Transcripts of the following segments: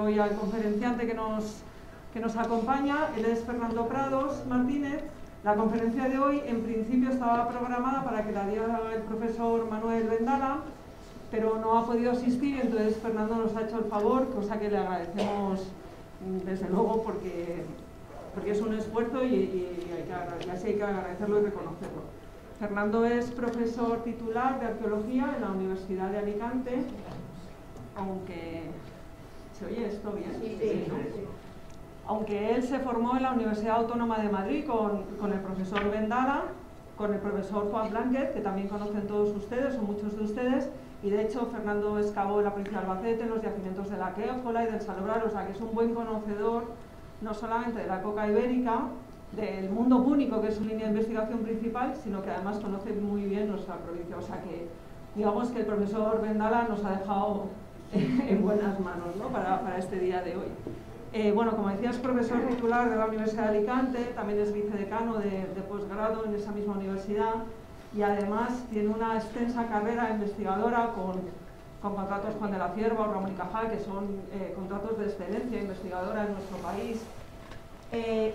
hoy al conferenciante que nos acompaña. Él es Fernando Prados Martínez. La conferencia de hoy, en principio, estaba programada para que la diera el profesor Manuel Vendala, pero no ha podido asistir, entonces Fernando nos ha hecho el favor, cosa que le agradecemos desde luego porque es un esfuerzo y así hay que agradecerlo y reconocerlo. Fernando es profesor titular de Arqueología en la Universidad de Alicante, aunque... ¿Se oye esto bien? Sí, ¿no? Aunque él se formó en la Universidad Autónoma de Madrid con el profesor Vendala, con el profesor Juan Blanquet, que también conocen todos ustedes o muchos de ustedes, y de hecho Fernando excavó en la provincia de Albacete, en los yacimientos de la Quéjola y del Salobral, o sea que es un buen conocedor no solamente de la época ibérica, del mundo púnico, que es su línea de investigación principal, sino que además conoce muy bien nuestra provincia, o sea que digamos que el profesor Vendala nos ha dejado en buenas manos, ¿no? para este día de hoy. Bueno, como decía, es profesor titular de la Universidad de Alicante, también es vicedecano de posgrado en esa misma universidad y además tiene una extensa carrera investigadora con contratos Juan de la Cierva o Ramón y Cajal, que son contratos de excelencia investigadora en nuestro país.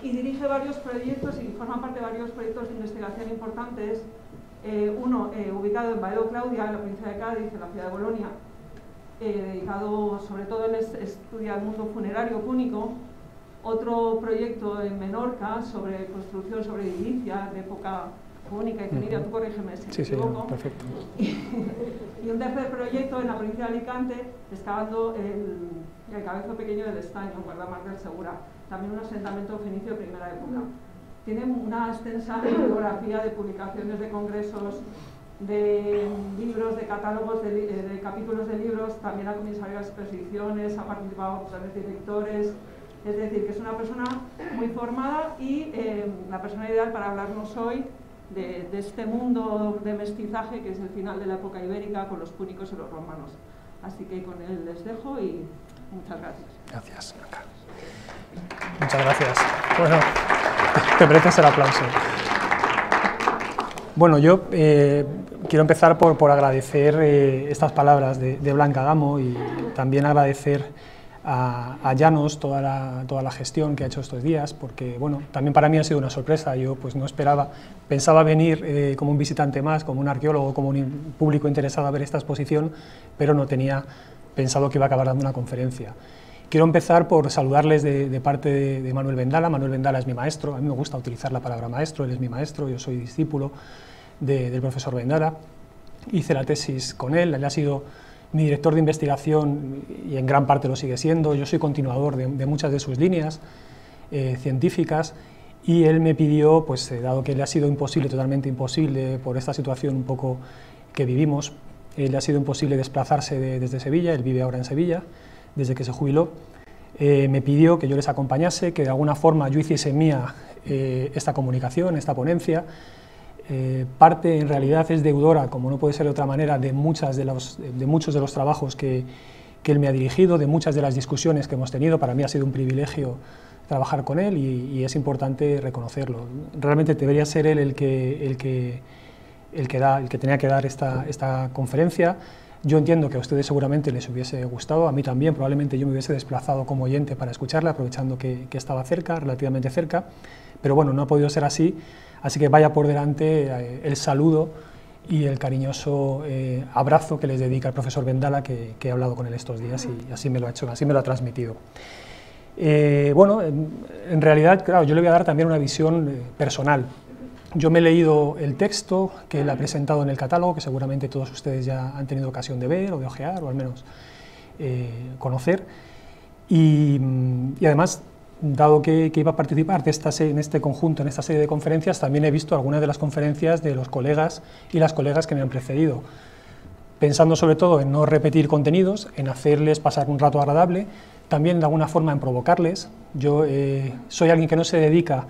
Y dirige varios proyectos y forma parte de varios proyectos de investigación importantes. Uno ubicado en Baedo Claudia, en la provincia de Cádiz, en la ciudad de Bolonia, dedicado sobre todo, él estudia el mundo funerario púnico. Otro proyecto en Menorca sobre construcción sobre edilicia de época púnica y ceniria, tú corrígeme si me equivoco. Perfecto. Y un tercer proyecto en la provincia de Alicante, excavando el cabezo pequeño del estaño, en Guardamar del Segura, también un asentamiento fenicio de primera época. Tiene una extensa bibliografía de publicaciones de congresos, de libros, de catálogos, de capítulos de libros, también ha comisariado exposiciones, ha participado en planes directores, es decir, que es una persona muy formada y la persona ideal para hablarnos hoy de este mundo de mestizaje que es el final de la época ibérica con los púnicos y los romanos. Así que con él les dejo y muchas gracias. Gracias, Blanca. Muchas gracias. Bueno, te mereces el aplauso. Bueno, yo quiero empezar por agradecer estas palabras de Blanca Gamo y también agradecer a Llanos toda la gestión que ha hecho estos días, porque bueno, también para mí ha sido una sorpresa. Yo pues no esperaba, pensaba venir como un visitante más, como un arqueólogo, como un público interesado a ver esta exposición, pero no tenía pensado que iba a acabar dando una conferencia. Quiero empezar por saludarles de parte de Manuel Vendala. Manuel Vendala es mi maestro, a mí me gusta utilizar la palabra maestro, él es mi maestro, yo soy discípulo del profesor Vendala, hice la tesis con él ha sido mi director de investigación y en gran parte lo sigue siendo. Yo soy continuador de muchas de sus líneas científicas y él me pidió, pues dado que le ha sido imposible, totalmente imposible, por esta situación un poco que vivimos, le ha sido imposible desplazarse desde Sevilla, él vive ahora en Sevilla, desde que se jubiló, me pidió que yo les acompañase, que de alguna forma yo hiciese mía esta comunicación, esta ponencia. Parte en realidad es deudora, como no puede ser de otra manera, de muchos de los trabajos que él me ha dirigido, de muchas de las discusiones que hemos tenido. Para mí ha sido un privilegio trabajar con él y es importante reconocerlo. Realmente debería ser él el que tenía que dar esta conferencia. Yo entiendo que a ustedes seguramente les hubiese gustado, a mí también, probablemente yo me hubiese desplazado como oyente para escucharla, aprovechando que estaba cerca, relativamente cerca, pero bueno, no ha podido ser así. Así que vaya por delante el saludo y el cariñoso abrazo que les dedica el profesor Vendala, que he hablado con él estos días y así me lo ha hecho, así me lo ha transmitido. Bueno, en realidad, claro, yo le voy a dar también una visión personal. Yo me he leído el texto que él ha presentado en el catálogo, que seguramente todos ustedes ya han tenido ocasión de ver o de ojear, o al menos conocer, y además, dado que iba a participar en este conjunto, en esta serie de conferencias, también he visto algunas de las conferencias de los colegas y las colegas que me han precedido, pensando sobre todo en no repetir contenidos, en hacerles pasar un rato agradable, también de alguna forma en provocarles. Yo soy alguien que no se dedica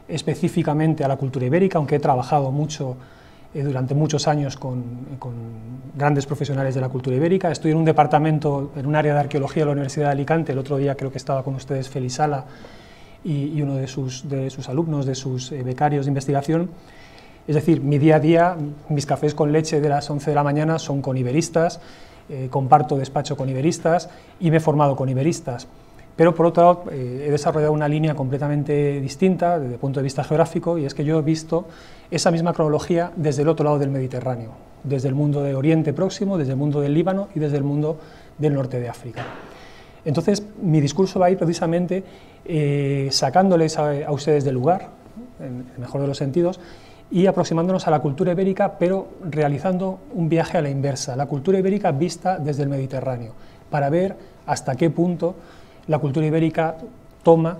específicamente a la cultura ibérica, aunque he trabajado mucho durante muchos años con grandes profesionales de la cultura ibérica. Estoy en un departamento, en un área de arqueología de la Universidad de Alicante. El otro día creo que estaba con ustedes Félix Sala y uno de sus alumnos, de sus becarios de investigación. Es decir, mi día a día, mis cafés con leche de las 11 de la mañana son con iberistas, comparto despacho con iberistas y me he formado con iberistas. Pero por otro lado he desarrollado una línea completamente distinta desde el punto de vista geográfico, y es que yo he visto esa misma cronología desde el otro lado del Mediterráneo, desde el mundo de Oriente Próximo, desde el mundo del Líbano y desde el mundo del norte de África. Entonces mi discurso va a ir precisamente sacándoles a ustedes del lugar, en el mejor de los sentidos, y aproximándonos a la cultura ibérica, pero realizando un viaje a la inversa, la cultura ibérica vista desde el Mediterráneo, para ver hasta qué punto la cultura ibérica toma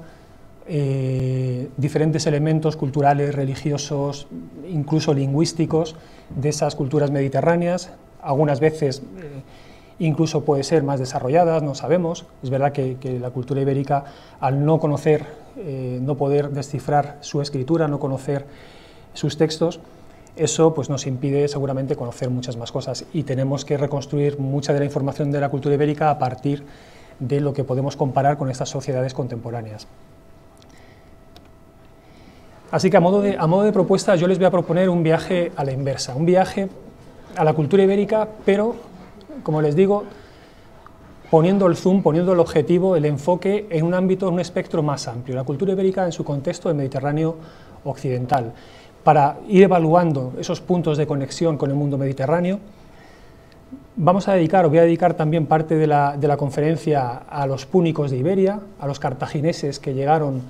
diferentes elementos culturales, religiosos, incluso lingüísticos, de esas culturas mediterráneas, algunas veces incluso puede ser más desarrolladas, no sabemos. Es verdad que la cultura ibérica, al no conocer, no poder descifrar su escritura, no conocer sus textos, eso pues nos impide seguramente conocer muchas más cosas, y tenemos que reconstruir mucha de la información de la cultura ibérica a partir de lo que podemos comparar con estas sociedades contemporáneas. Así que a modo de propuesta yo les voy a proponer un viaje a la inversa, un viaje a la cultura ibérica, pero, como les digo, poniendo el zoom, poniendo el objetivo, el enfoque en un ámbito, en un espectro más amplio, la cultura ibérica en su contexto del Mediterráneo occidental, para ir evaluando esos puntos de conexión con el mundo mediterráneo. Voy a dedicar también parte de la conferencia a los púnicos de Iberia, a los cartagineses que llegaron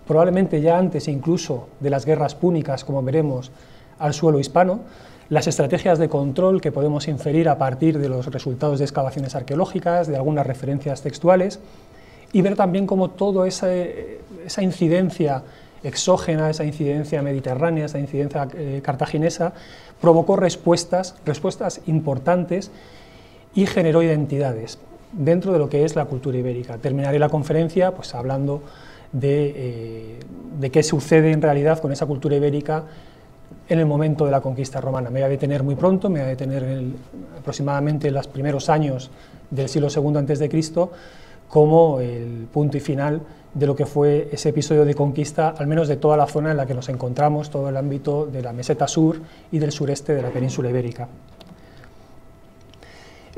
probablemente ya antes incluso de las guerras púnicas, como veremos, al suelo hispano, las estrategias de control que podemos inferir a partir de los resultados de excavaciones arqueológicas, de algunas referencias textuales, y ver también cómo toda esa incidencia exógena, esa incidencia mediterránea, esa incidencia cartaginesa, provocó respuestas importantes y generó identidades dentro de lo que es la cultura ibérica. Terminaré la conferencia pues hablando de qué sucede en realidad con esa cultura ibérica en el momento de la conquista romana. Me voy a detener muy pronto, me voy a detener aproximadamente en los primeros años del siglo II a.C., como el punto y final de lo que fue ese episodio de conquista, al menos de toda la zona en la que nos encontramos, todo el ámbito de la meseta sur y del sureste de la península ibérica.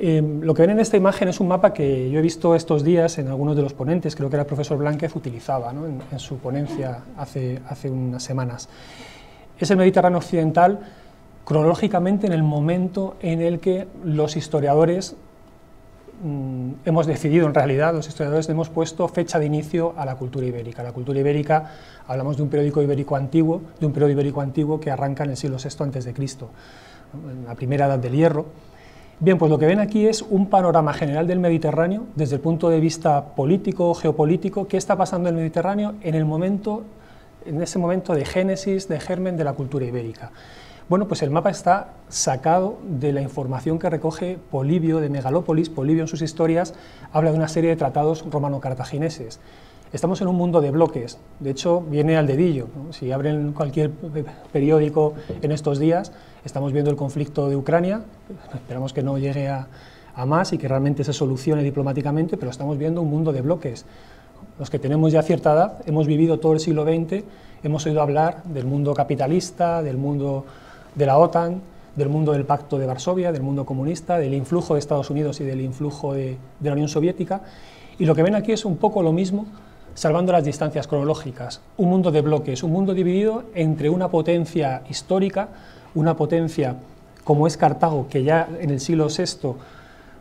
Lo que ven en esta imagen es un mapa que yo he visto estos días en algunos de los ponentes, creo que era el profesor Blánquez utilizaba, ¿no?, en su ponencia hace unas semanas. Es el Mediterráneo occidental cronológicamente en el momento en el que los historiadores hemos decidido, en realidad, los historiadores hemos puesto fecha de inicio a la cultura ibérica. La cultura ibérica, hablamos de un periodo ibérico antiguo que arranca en el siglo VI a.C., en la primera edad del Hierro. Bien, pues lo que ven aquí es un panorama general del Mediterráneo desde el punto de vista político, geopolítico, qué está pasando en el Mediterráneo en ese momento de génesis, de germen de la cultura ibérica. Bueno, pues el mapa está sacado de la información que recoge Polibio de Megalópolis. Polibio en sus historias habla de una serie de tratados romano-cartagineses. Estamos en un mundo de bloques, de hecho viene al dedillo, ¿no? Si abren cualquier periódico en estos días, estamos viendo el conflicto de Ucrania, esperamos que no llegue a más y que realmente se solucione diplomáticamente, pero estamos viendo un mundo de bloques. Los que tenemos ya cierta edad, hemos vivido todo el siglo XX, hemos oído hablar del mundo capitalista, del mundo de la OTAN, del mundo del Pacto de Varsovia, del mundo comunista, del influjo de Estados Unidos y del influjo de la Unión Soviética, y lo que ven aquí es un poco lo mismo, salvando las distancias cronológicas, un mundo de bloques, un mundo dividido entre una potencia histórica, una potencia como es Cartago, que ya en el siglo VI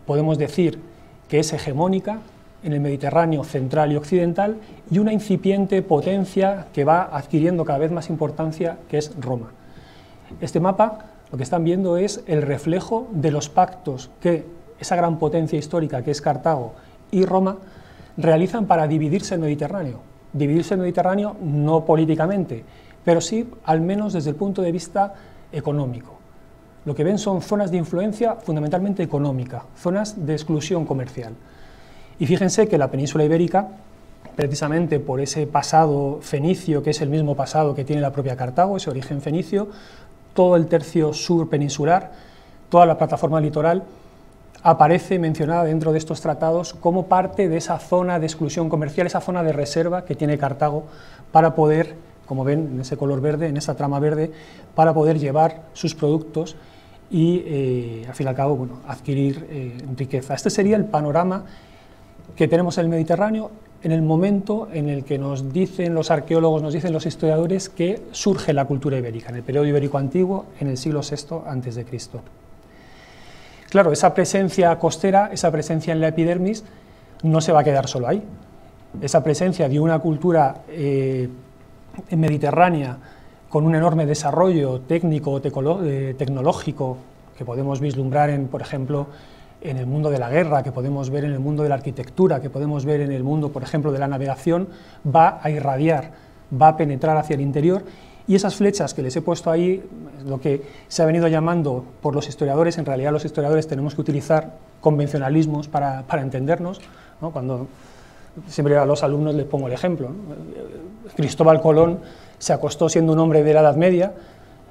podemos decir que es hegemónica en el Mediterráneo central y occidental, y una incipiente potencia que va adquiriendo cada vez más importancia, que es Roma. Este mapa, lo que están viendo es el reflejo de los pactos que esa gran potencia histórica que es Cartago y Roma realizan para dividirse el Mediterráneo. Dividirse el Mediterráneo no políticamente, pero sí al menos desde el punto de vista económico. Lo que ven son zonas de influencia fundamentalmente económica, zonas de exclusión comercial. Y fíjense que la península ibérica, precisamente por ese pasado fenicio, que es el mismo pasado que tiene la propia Cartago, ese origen fenicio, todo el tercio sur peninsular, toda la plataforma litoral, aparece mencionada dentro de estos tratados como parte de esa zona de exclusión comercial, esa zona de reserva que tiene Cartago para poder, como ven en ese color verde, en esa trama verde, para poder llevar sus productos y, al fin y al cabo, bueno, adquirir riqueza. Este sería el panorama que tenemos en el Mediterráneo en el momento en el que nos dicen los arqueólogos, nos dicen los historiadores, que surge la cultura ibérica, en el periodo ibérico antiguo, en el siglo VI a.C. Claro, esa presencia costera, esa presencia en la epidermis, no se va a quedar solo ahí. Esa presencia de una cultura mediterránea con un enorme desarrollo técnico, tecnológico, que podemos vislumbrar, por ejemplo, en el mundo de la guerra, que podemos ver en el mundo de la arquitectura, que podemos ver en el mundo, por ejemplo, de la navegación, va a irradiar, va a penetrar hacia el interior, y esas flechas que les he puesto ahí, lo que se ha venido llamando por los historiadores, en realidad los historiadores tenemos que utilizar convencionalismos para entendernos, ¿no? Cuando siempre a los alumnos les pongo el ejemplo, ¿no? Cristóbal Colón se acostó siendo un hombre de la Edad Media,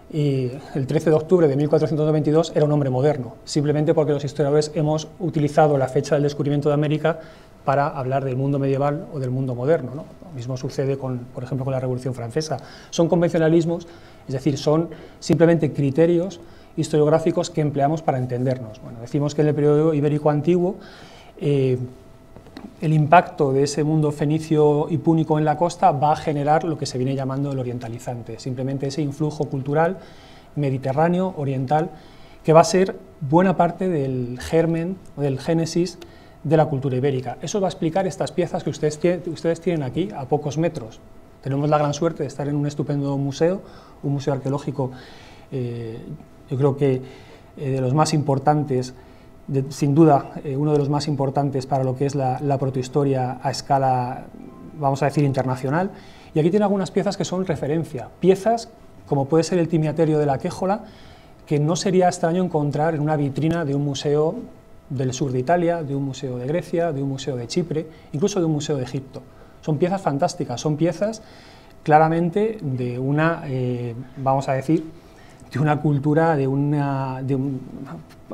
y el 13 de octubre de 1492 era un hombre moderno, simplemente porque los historiadores hemos utilizado la fecha del descubrimiento de América para hablar del mundo medieval o del mundo moderno, ¿no? Lo mismo sucede, por ejemplo, con la Revolución Francesa. Son convencionalismos, es decir, son simplemente criterios historiográficos que empleamos para entendernos. Bueno, decimos que en el periodo ibérico antiguo el impacto de ese mundo fenicio y púnico en la costa va a generar lo que se viene llamando el orientalizante, simplemente ese influjo cultural mediterráneo, oriental, que va a ser buena parte del germen o del génesis de la cultura ibérica. Eso va a explicar estas piezas que ustedes tienen aquí a pocos metros. Tenemos la gran suerte de estar en un estupendo museo, un museo arqueológico, yo creo que de los más importantes, sin duda uno de los más importantes para lo que es la protohistoria a escala, vamos a decir, internacional. Y aquí tiene algunas piezas que son referencia, piezas como puede ser el timiaterio de la Quéjola, que no sería extraño encontrar en una vitrina de un museo del sur de Italia, de un museo de Grecia, de un museo de Chipre, incluso de un museo de Egipto. Son piezas fantásticas, son piezas claramente de una, vamos a decir, de una cultura, de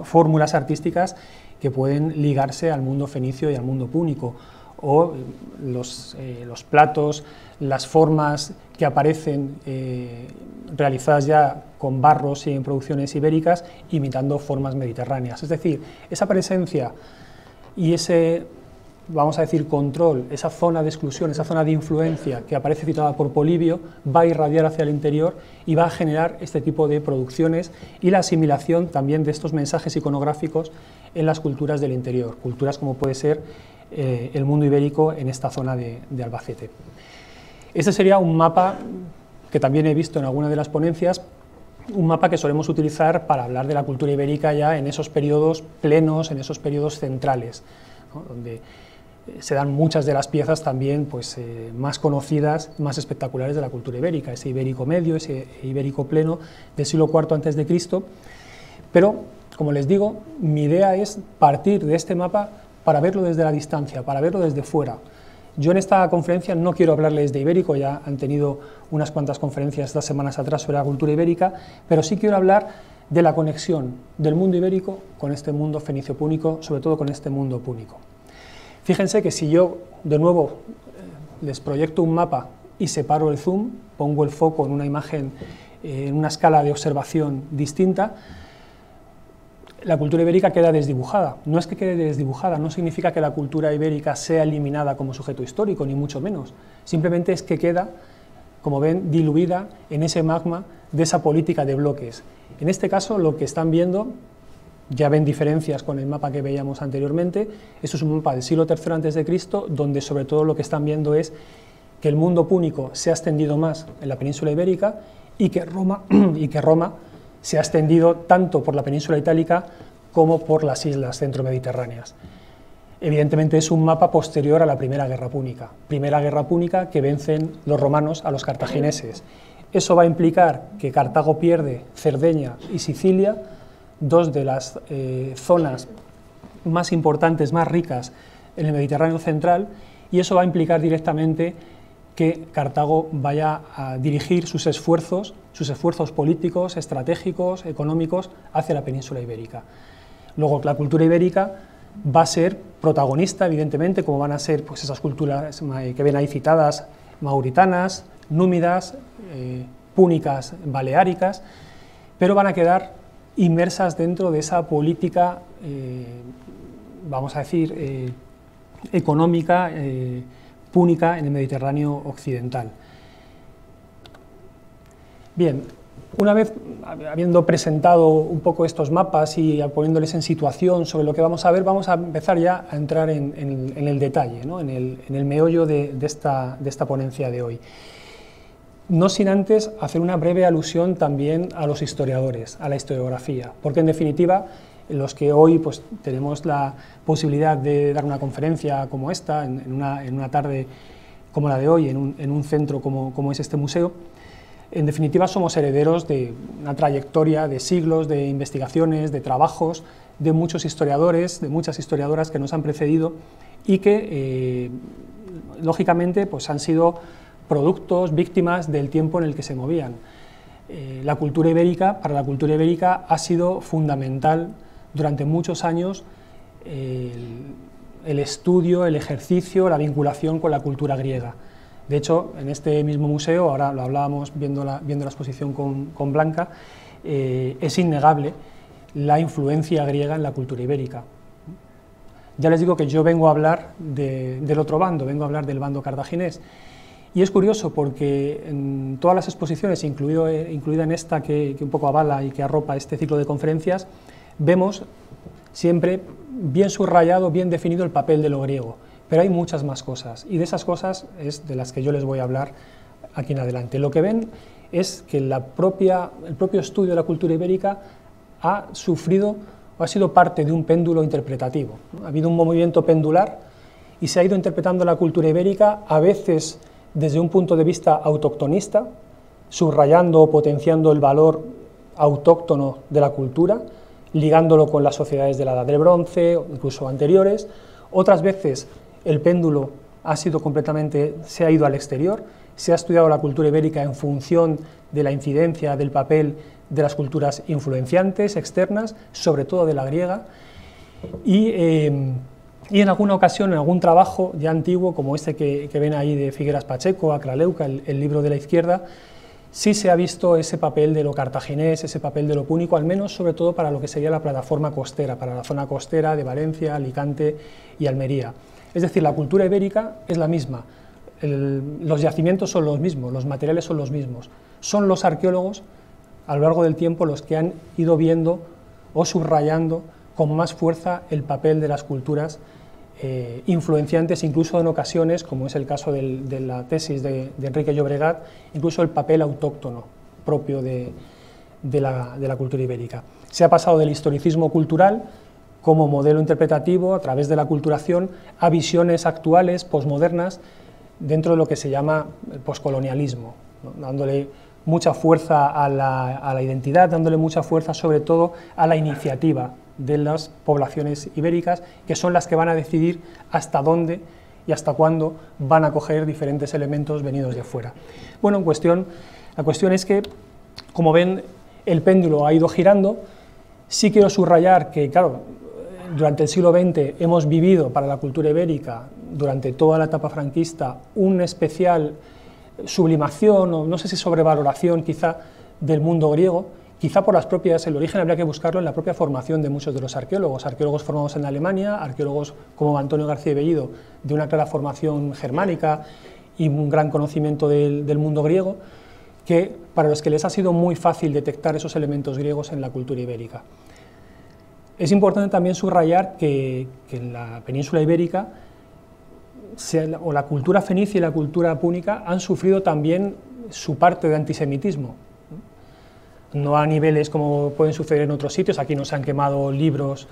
fórmulas artísticas que pueden ligarse al mundo fenicio y al mundo púnico, o los platos, las formas que aparecen realizadas ya con barros y en producciones ibéricas, imitando formas mediterráneas. Es decir, esa presencia y ese, vamos a decir, control, esa zona de exclusión, esa zona de influencia que aparece citada por Polibio, va a irradiar hacia el interior y va a generar este tipo de producciones y la asimilación también de estos mensajes iconográficos en las culturas del interior, culturas como puede ser el mundo ibérico en esta zona de Albacete. Este sería un mapa que también he visto en alguna de las ponencias, un mapa que solemos utilizar para hablar de la cultura ibérica ya en esos periodos plenos, en esos periodos centrales, ¿no? Donde se dan muchas de las piezas también pues, más conocidas, más espectaculares de la cultura ibérica, ese ibérico medio, ese ibérico pleno del siglo IV a.C., pero, como les digo, mi idea es partir de este mapa para verlo desde la distancia, para verlo desde fuera. Yo en esta conferencia no quiero hablarles de ibérico, ya han tenido unas cuantas conferencias estas semanas atrás sobre la cultura ibérica, pero sí quiero hablar de la conexión del mundo ibérico con este mundo fenicio-púnico, sobre todo con este mundo púnico. Fíjense que si yo, de nuevo, les proyecto un mapa y separo el zoom, pongo el foco en una imagen, en una escala de observación distinta, la cultura ibérica queda desdibujada. No es que quede desdibujada, no significa que la cultura ibérica sea eliminada como sujeto histórico, ni mucho menos. Simplemente es que queda, como ven, diluida en ese magma de esa política de bloques. En este caso, lo que están viendo, ya ven diferencias con el mapa que veíamos anteriormente, esto es un mapa del siglo III a.C., donde sobre todo lo que están viendo es que el mundo púnico se ha extendido más en la península ibérica y que Roma se ha extendido tanto por la península itálica como por las islas centromediterráneas. Evidentemente es un mapa posterior a la Primera Guerra Púnica que vencen los romanos a los cartagineses. Eso va a implicar que Cartago pierde Cerdeña y Sicilia, dos de las zonas más importantes, más ricas en el Mediterráneo central, y eso va a implicar directamente que Cartago vaya a dirigir sus esfuerzos políticos, estratégicos, económicos, hacia la península ibérica. Luego, la cultura ibérica va a ser protagonista, evidentemente, como van a ser pues, esas culturas que ven ahí citadas, mauritanas, númidas, púnicas, baleáricas, pero van a quedar inmersas dentro de esa política, vamos a decir, económica, púnica en el Mediterráneo occidental. Bien, una vez habiendo presentado un poco estos mapas y poniéndoles en situación sobre lo que vamos a ver, vamos a empezar ya a entrar en el detalle, ¿no? en el meollo de esta ponencia de hoy. No sin antes hacer una breve alusión también a los historiadores, a la historiografía, porque en definitiva los que hoy pues, tenemos la posibilidad de dar una conferencia como esta, en una tarde como la de hoy, en un centro como es este museo, en definitiva somos herederos de una trayectoria de siglos de investigaciones, de trabajos, de muchos historiadores, de muchas historiadoras que nos han precedido y que, lógicamente, pues, han sido productos, víctimas del tiempo en el que se movían. La cultura ibérica, para la cultura ibérica ha sido fundamental durante muchos años el estudio, el ejercicio, la vinculación con la cultura griega. De hecho, en este mismo museo, ahora lo hablábamos viendo la exposición con Blanca, es innegable la influencia griega en la cultura ibérica. Ya les digo que yo vengo a hablar del otro bando, vengo a hablar del bando cartaginés. Y es curioso porque en todas las exposiciones, incluida en esta que un poco avala y que arropa este ciclo de conferencias, vemos siempre bien subrayado, bien definido el papel de lo griego, pero hay muchas más cosas, y de esas cosas es de las que yo les voy a hablar aquí en adelante. Lo que ven es que el propio estudio de la cultura ibérica ha sufrido o ha sido parte de un péndulo interpretativo, ¿no? Ha habido un movimiento pendular y se ha ido interpretando la cultura ibérica a veces desde un punto de vista autoctonista, subrayando o potenciando el valor autóctono de la cultura, ligándolo con las sociedades de la Edad del Bronce, o incluso anteriores. Otras veces el péndulo se ha ido al exterior, se ha estudiado la cultura ibérica en función de la incidencia del papel de las culturas influenciantes, externas, sobre todo de la griega, y en alguna ocasión, en algún trabajo ya antiguo, como este que ven ahí de Figueras Pacheco, Acraleuca, el libro de la izquierda, sí se ha visto ese papel de lo cartaginés, ese papel de lo púnico, al menos sobre todo para lo que sería la plataforma costera, para la zona costera de Valencia, Alicante y Almería. Es decir, la cultura ibérica es la misma, los yacimientos son los mismos, los materiales son los mismos, son los arqueólogos a lo largo del tiempo los que han ido viendo o subrayando con más fuerza el papel de las culturas influenciantes, incluso en ocasiones, como es el caso de la tesis de Enrique Llobregat, incluso el papel autóctono propio de la cultura ibérica. Se ha pasado del historicismo cultural como modelo interpretativo a través de la aculturación a visiones actuales, posmodernas, dentro de lo que se llama el poscolonialismo, ¿no? Dándole mucha fuerza a la identidad, dándole mucha fuerza sobre todo a la iniciativa de las poblaciones ibéricas, que son las que van a decidir hasta dónde y hasta cuándo van a coger diferentes elementos venidos de fuera. Bueno, la cuestión es que, como ven, el péndulo ha ido girando. Sí quiero subrayar que, claro, durante el siglo XX hemos vivido para la cultura ibérica, durante toda la etapa franquista, una especial sublimación, o no sé si sobrevaloración quizá, del mundo griego, quizá por las propias, el origen habría que buscarlo en la propia formación de muchos de los arqueólogos formados en Alemania, arqueólogos como Antonio García Bellido, de una clara formación germánica y un gran conocimiento del mundo griego, que para los que les ha sido muy fácil detectar esos elementos griegos en la cultura ibérica. Es importante también subrayar que en la península ibérica, o la cultura fenicia y la cultura púnica han sufrido también su parte de antisemitismo. No a niveles como pueden suceder en otros sitios, aquí no se han quemado libros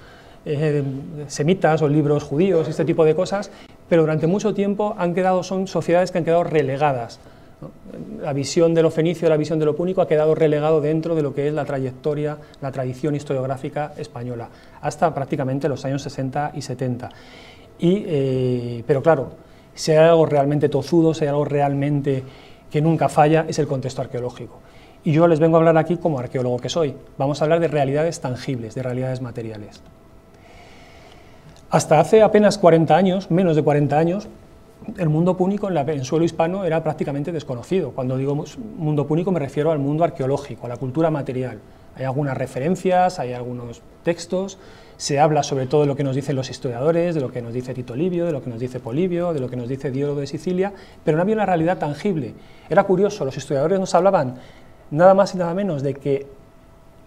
semitas o libros judíos, este tipo de cosas, pero durante mucho tiempo son sociedades que han quedado relegadas, ¿no? La visión de lo fenicio, la visión de lo púnico ha quedado relegado dentro de lo que es la trayectoria, la tradición historiográfica española, hasta prácticamente los años 60 y 70. Pero claro, si hay algo realmente tozudo, si hay algo realmente que nunca falla, es el contexto arqueológico. Y yo les vengo a hablar aquí como arqueólogo que soy. Vamos a hablar de realidades tangibles, de realidades materiales. Hasta hace apenas 40 años, menos de 40 años, el mundo púnico en suelo hispano era prácticamente desconocido. Cuando digo mundo púnico me refiero al mundo arqueológico, a la cultura material. Hay algunas referencias, hay algunos textos, se habla sobre todo de lo que nos dicen los historiadores, de lo que nos dice Tito Livio, de lo que nos dice Polibio, de lo que nos dice Diodoro de Sicilia, pero no había una realidad tangible. Era curioso, los historiadores nos hablaban nada más y nada menos de que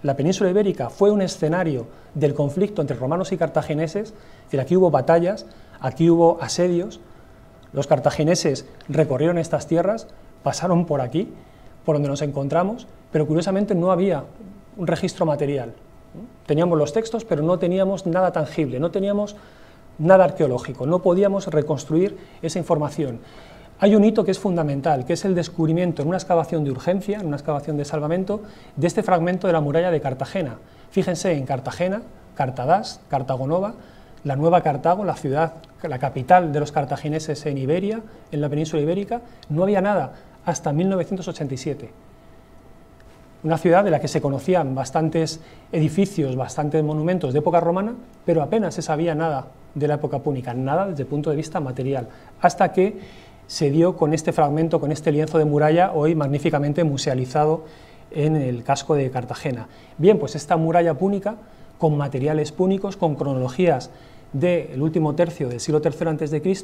la península ibérica fue un escenario del conflicto entre romanos y cartagineses, es decir, aquí hubo batallas, aquí hubo asedios, los cartagineses recorrieron estas tierras, pasaron por aquí, por donde nos encontramos, pero curiosamente no había un registro material. Teníamos los textos, pero no teníamos nada tangible, no teníamos nada arqueológico, no podíamos reconstruir esa información. Hay un hito que es fundamental, que es el descubrimiento en una excavación de urgencia, en una excavación de salvamento, de este fragmento de la muralla de Cartagena. Fíjense, en Cartagena, Cartadás, Cartagonova, la nueva Cartago, la ciudad, la capital de los cartagineses en Iberia, en la península ibérica, no había nada hasta 1987. Una ciudad de la que se conocían bastantes edificios, bastantes monumentos de época romana, pero apenas se sabía nada de la época púnica, nada desde el punto de vista material, hasta que se dio con este fragmento, con este lienzo de muralla, hoy magníficamente musealizado en el casco de Cartagena. Bien, pues esta muralla púnica, con materiales púnicos, con cronologías del último tercio del siglo III a.C.,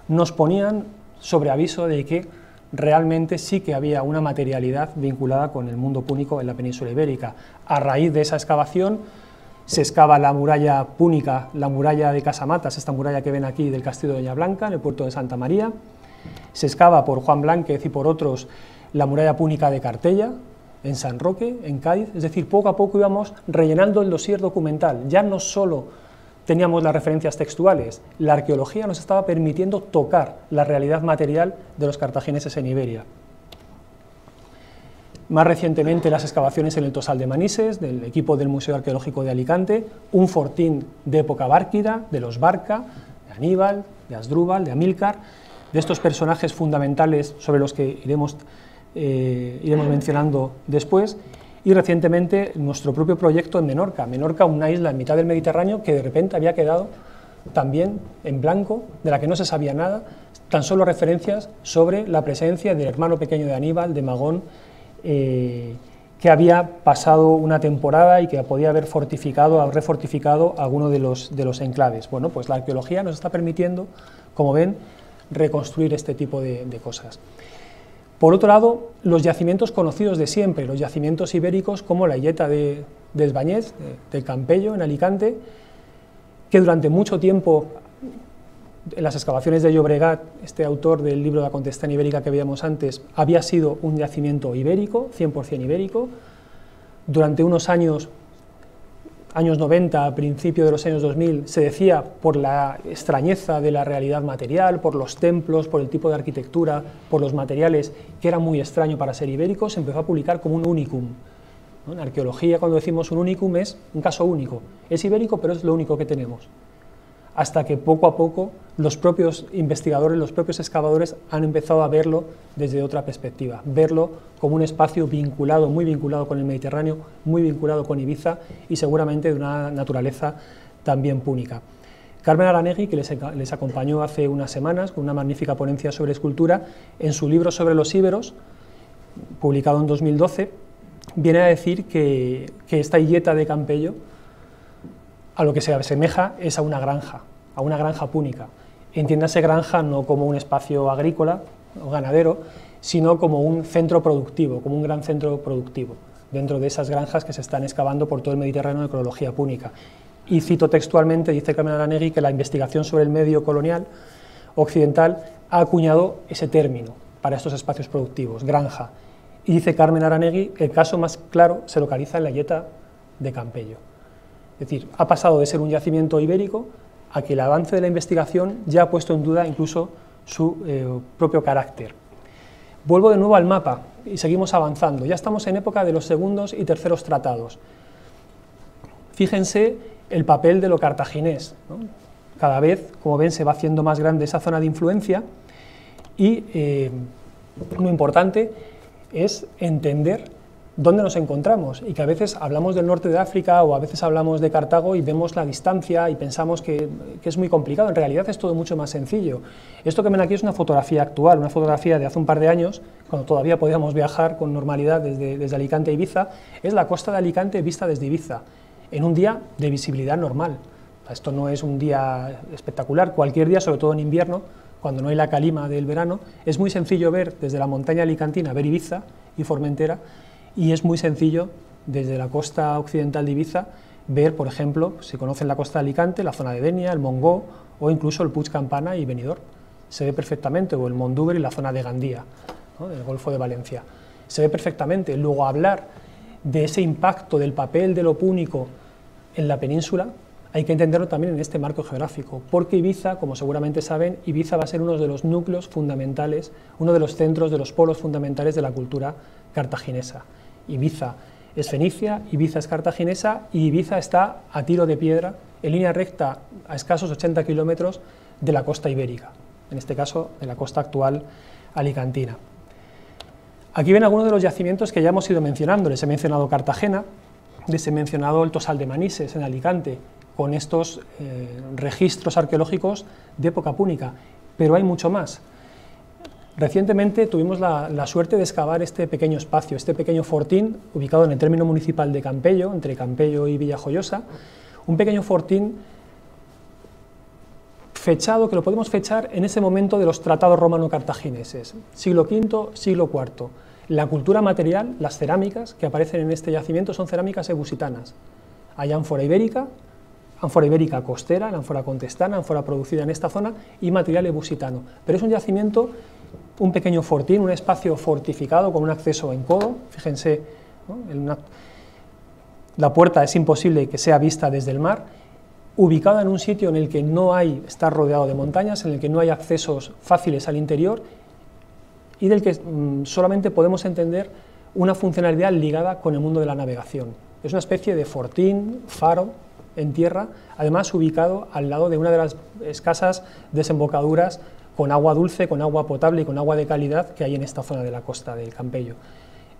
nos ponían sobre aviso de que realmente sí que había una materialidad vinculada con el mundo púnico en la península ibérica. A raíz de esa excavación se excava la muralla púnica, la muralla de Casamatas, esta muralla que ven aquí del castillo de Doña Blanca, en el puerto de Santa María. Se excava por Juan Blánquez y por otros la muralla púnica de Cartella, en San Roque, en Cádiz. Es decir, poco a poco íbamos rellenando el dossier documental. Ya no solo teníamos las referencias textuales, la arqueología nos estaba permitiendo tocar la realidad material de los cartagineses en Iberia. Más recientemente las excavaciones en el Tosal de Manises, del equipo del Museo Arqueológico de Alicante, un fortín de época bárquida, de los Barca, de Aníbal, de Asdrúbal, de Amílcar, de estos personajes fundamentales sobre los que iremos mencionando después, y recientemente nuestro propio proyecto en Menorca. Menorca, una isla en mitad del Mediterráneo que de repente había quedado también en blanco, de la que no se sabía nada, tan solo referencias sobre la presencia del hermano pequeño de Aníbal, de Magón, que había pasado una temporada y que podía haber refortificado alguno de los enclaves. Bueno, pues la arqueología nos está permitiendo, como ven, reconstruir este tipo de cosas. Por otro lado, los yacimientos conocidos de siempre, los yacimientos ibéricos como la Illeta de Esbañez, del Campello, en Alicante, que durante mucho tiempo, en las excavaciones de Llobregat, este autor del libro de la Contestana Ibérica que veíamos antes, había sido un yacimiento ibérico, 100% ibérico. Durante unos años 90, a principios de los años 2000, se decía por la extrañeza de la realidad material, por los templos, por el tipo de arquitectura, por los materiales, que era muy extraño para ser ibérico, se empezó a publicar como un unicum. En arqueología, cuando decimos un unicum, es un caso único. Es ibérico, pero es lo único que tenemos. Hasta que poco a poco los propios investigadores, los propios excavadores han empezado a verlo desde otra perspectiva, verlo como un espacio vinculado, muy vinculado con el Mediterráneo, muy vinculado con Ibiza y seguramente de una naturaleza también púnica. Carmen Aranegui, que les acompañó hace unas semanas con una magnífica ponencia sobre escultura, en su libro sobre los íberos, publicado en 2012, viene a decir que esta Illeta de Campello a lo que se asemeja es a una granja púnica. Entiéndase granja no como un espacio agrícola o ganadero, sino como un centro productivo, como un gran centro productivo, dentro de esas granjas que se están excavando por todo el Mediterráneo de cronología púnica. Y cito textualmente, dice Carmen Aranegui, que la investigación sobre el medio colonial occidental ha acuñado ese término para estos espacios productivos, granja. Y dice Carmen Aranegui que el caso más claro se localiza en la Illeta de Campello. Es decir, ha pasado de ser un yacimiento ibérico a que el avance de la investigación ya ha puesto en duda incluso su propio carácter. Vuelvo de nuevo al mapa y seguimos avanzando. Ya estamos en época de los segundos y terceros tratados. Fíjense el papel de lo cartaginés, ¿no? Cada vez, como ven, se va haciendo más grande esa zona de influencia y lo importante es entender dónde nos encontramos, y que a veces hablamos del norte de África o a veces hablamos de Cartago y vemos la distancia y pensamos que es muy complicado. En realidad es todo mucho más sencillo. Esto que ven aquí es una fotografía actual, una fotografía de hace un par de años, cuando todavía podíamos viajar con normalidad desde Alicante a Ibiza. Es la costa de Alicante vista desde Ibiza, en un día de visibilidad normal. Esto no es un día espectacular, cualquier día, sobre todo en invierno, cuando no hay la calima del verano, es muy sencillo ver desde la montaña alicantina, ver Ibiza y Formentera, y es muy sencillo desde la costa occidental de Ibiza ver, por ejemplo, si conocen la costa de Alicante, la zona de Denia, el Montgó o incluso el Puig Campana y Benidorm. Se ve perfectamente, o el Mondúber y la zona de Gandía, ¿no?, del Golfo de Valencia. Se ve perfectamente. Luego, hablar de ese impacto del papel de lo púnico en la península hay que entenderlo también en este marco geográfico, porque Ibiza, como seguramente saben, Ibiza va a ser uno de los núcleos fundamentales, uno de los centros, de los polos fundamentales de la cultura cartaginesa. Ibiza es fenicia, Ibiza es cartaginesa y Ibiza está a tiro de piedra, en línea recta, a escasos 80 kilómetros de la costa ibérica, en este caso de la costa actual alicantina. Aquí ven algunos de los yacimientos que ya hemos ido mencionando. Les he mencionado Cartagena, les he mencionado el Tosal de Manises en Alicante, con estos registros arqueológicos de época púnica, pero hay mucho más. Recientemente tuvimos la suerte de excavar este pequeño espacio, este pequeño fortín, ubicado en el término municipal de Campello, entre Campello y Villajoyosa, un pequeño fortín fechado, que lo podemos fechar en ese momento de los tratados romano-cartagineses, siglo V, siglo IV. La cultura material, las cerámicas que aparecen en este yacimiento son cerámicas ebusitanas. Hay ánfora ibérica costera, la ánfora contestana, ánfora producida en esta zona, y material ebusitano. Pero es un yacimiento, un pequeño fortín, un espacio fortificado con un acceso en codo. Fíjense, ¿no?, la puerta es imposible que sea vista desde el mar, ubicada en un sitio en el que no hay, está rodeado de montañas, en el que no hay accesos fáciles al interior y del que solamente podemos entender una funcionalidad ligada con el mundo de la navegación. Es una especie de fortín, faro en tierra, además ubicado al lado de una de las escasas desembocaduras con agua dulce, con agua potable y con agua de calidad que hay en esta zona de la costa del Campello.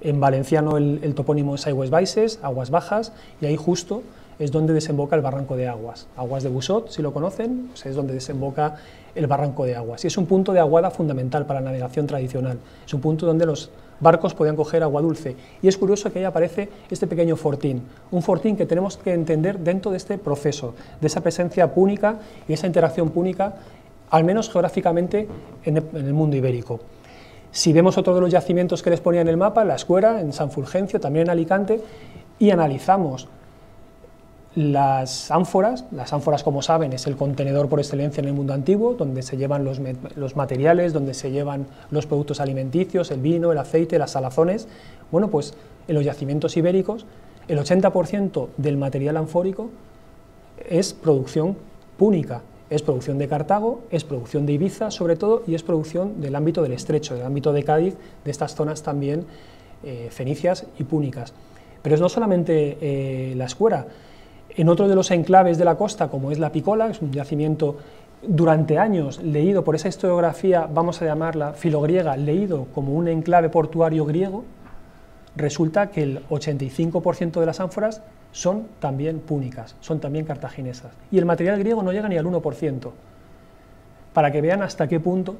En valenciano el topónimo es Aigües Baixes, aguas bajas, y ahí justo es donde desemboca el barranco de Aguas. Aguas de Busot, si lo conocen, pues es donde desemboca el barranco de Aguas. Y es un punto de aguada fundamental para la navegación tradicional. Es un punto donde los barcos podían coger agua dulce. Y es curioso que ahí aparece este pequeño fortín, un fortín que tenemos que entender dentro de este proceso, de esa presencia púnica y esa interacción púnica, al menos geográficamente, en el mundo ibérico. Si vemos otro de los yacimientos que les ponía en el mapa, la Escuera, en San Fulgencio, también en Alicante, y analizamos las ánforas como saben es el contenedor por excelencia en el mundo antiguo, donde se llevan los materiales, donde se llevan los productos alimenticios, el vino, el aceite, las salazones. Bueno, pues en los yacimientos ibéricos el 80% del material anfórico es producción púnica, es producción de Cartago, es producción de Ibiza sobre todo, y es producción del ámbito del Estrecho, del ámbito de Cádiz, de estas zonas también fenicias y púnicas. Pero es no solamente la Escuera. En otro de los enclaves de la costa, como es la Picola, es un yacimiento durante años leído por esa historiografía, vamos a llamarla filogriega, leído como un enclave portuario griego, resulta que el 85% de las ánforas son también púnicas, son también cartaginesas, y el material griego no llega ni al 1%, para que vean hasta qué punto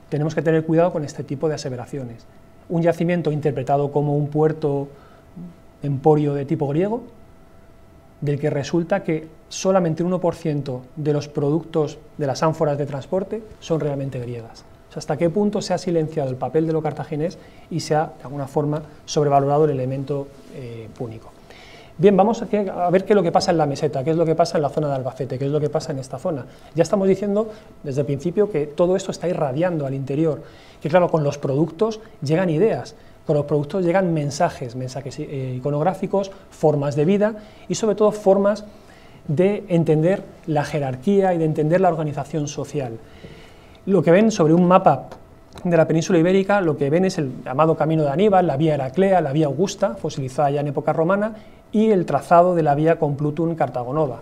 tenemos que tener cuidado con este tipo de aseveraciones. Un yacimiento interpretado como un puerto emporio de tipo griego, del que resulta que solamente un 1% de los productos de las ánforas de transporte son realmente griegas. O sea, hasta qué punto se ha silenciado el papel de lo cartaginés y se ha, de alguna forma, sobrevalorado el elemento púnico. Bien, vamos a ver qué es lo que pasa en la meseta, qué es lo que pasa en la zona de Albacete, qué es lo que pasa en esta zona. Ya estamos diciendo desde el principio que todo esto está irradiando al interior, que claro, con los productos llegan ideas, con los productos llegan mensajes iconográficos, formas de vida y sobre todo formas de entender la jerarquía y de entender la organización social. Lo que ven sobre un mapa de la península ibérica, lo que ven es el llamado Camino de Aníbal, la Vía Heraclea, la Vía Augusta, fosilizada ya en época romana, y el trazado de la Vía Complutum Cartagonova,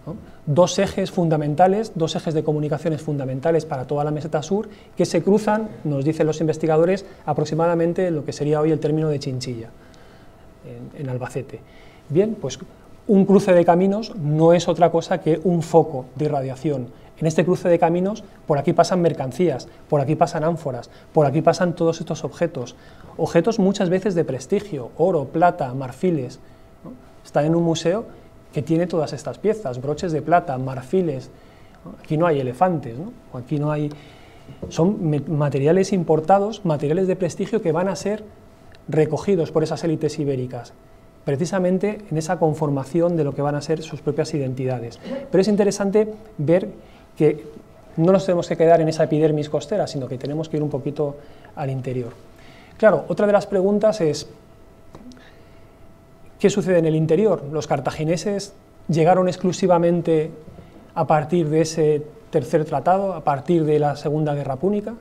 ¿no? Dos ejes fundamentales, dos ejes de comunicaciones fundamentales para toda la meseta sur, que se cruzan, nos dicen los investigadores, aproximadamente en lo que sería hoy el término de Chinchilla. en Albacete. Bien, pues un cruce de caminos no es otra cosa que un foco de irradiación. En este cruce de caminos, por aquí pasan mercancías, por aquí pasan ánforas, por aquí pasan todos estos objetos, objetos muchas veces de prestigio, oro, plata, marfiles, ¿no? Está en un museo que tiene todas estas piezas, broches de plata, marfiles, ¿no? Aquí no hay elefantes, ¿no? Aquí no hay... Son materiales importados, materiales de prestigio que van a ser recogidos por esas élites ibéricas, precisamente en esa conformación de lo que van a ser sus propias identidades. Pero es interesante ver que no nos tenemos que quedar en esa epidermis costera, sino que tenemos que ir un poquito al interior. Claro, otra de las preguntas es, ¿qué sucede en el interior? ¿Los cartagineses llegaron exclusivamente a partir de ese tercer tratado, a partir de la Segunda Guerra Púnica?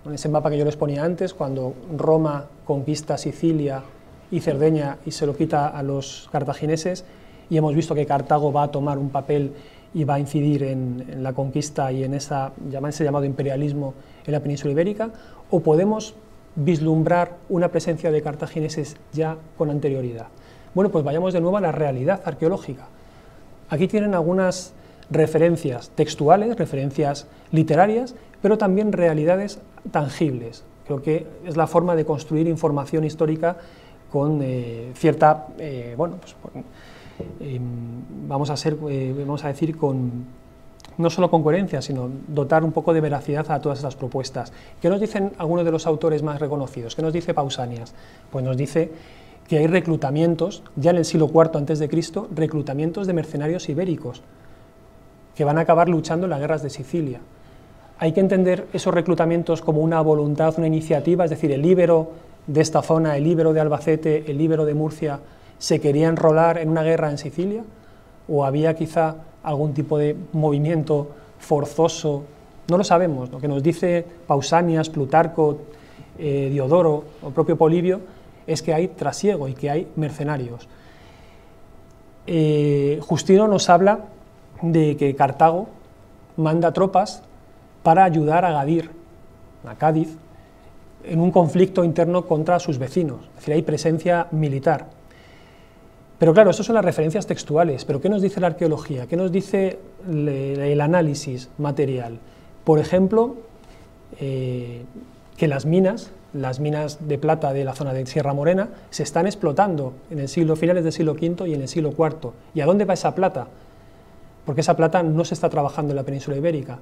En ese mapa que yo les ponía antes, cuando Roma conquista Sicilia y Cerdeña y se lo quita a los cartagineses, y hemos visto que Cartago va a tomar un papel y va a incidir en la conquista y en ese llamado imperialismo en la península ibérica, o podemos vislumbrar una presencia de cartagineses ya con anterioridad. Bueno, pues vayamos de nuevo a la realidad arqueológica. Aquí tienen algunas referencias textuales, referencias literarias, pero también realidades tangibles. Creo que es la forma de construir información histórica con cierta, vamos a decir, no solo con coherencia, sino dotar un poco de veracidad a todas estas propuestas. ¿Qué nos dicen algunos de los autores más reconocidos? ¿Qué nos dice Pausanias? Pues nos dice que hay reclutamientos, ya en el siglo IV a.C., reclutamientos de mercenarios ibéricos, que van a acabar luchando en las guerras de Sicilia. Hay que entender esos reclutamientos como una voluntad, una iniciativa, es decir, el íbero de esta zona, el íbero de Albacete, el íbero de Murcia, ¿se quería enrolar en una guerra en Sicilia? ¿O había quizá algún tipo de movimiento forzoso? No lo sabemos. Lo que nos dice Pausanias, Plutarco, Diodoro o propio Polibio es que hay trasiego y que hay mercenarios. Justino nos habla de que Cartago manda tropas para ayudar a Gadir, a Cádiz, en un conflicto interno contra sus vecinos, es decir, hay presencia militar. Pero claro, estas son las referencias textuales, pero ¿qué nos dice la arqueología? ¿Qué nos dice el análisis material? Por ejemplo, que las minas de plata de la zona de Sierra Morena se están explotando en el finales del siglo V y en el siglo IV. ¿Y a dónde va esa plata? Porque esa plata no se está trabajando en la península ibérica.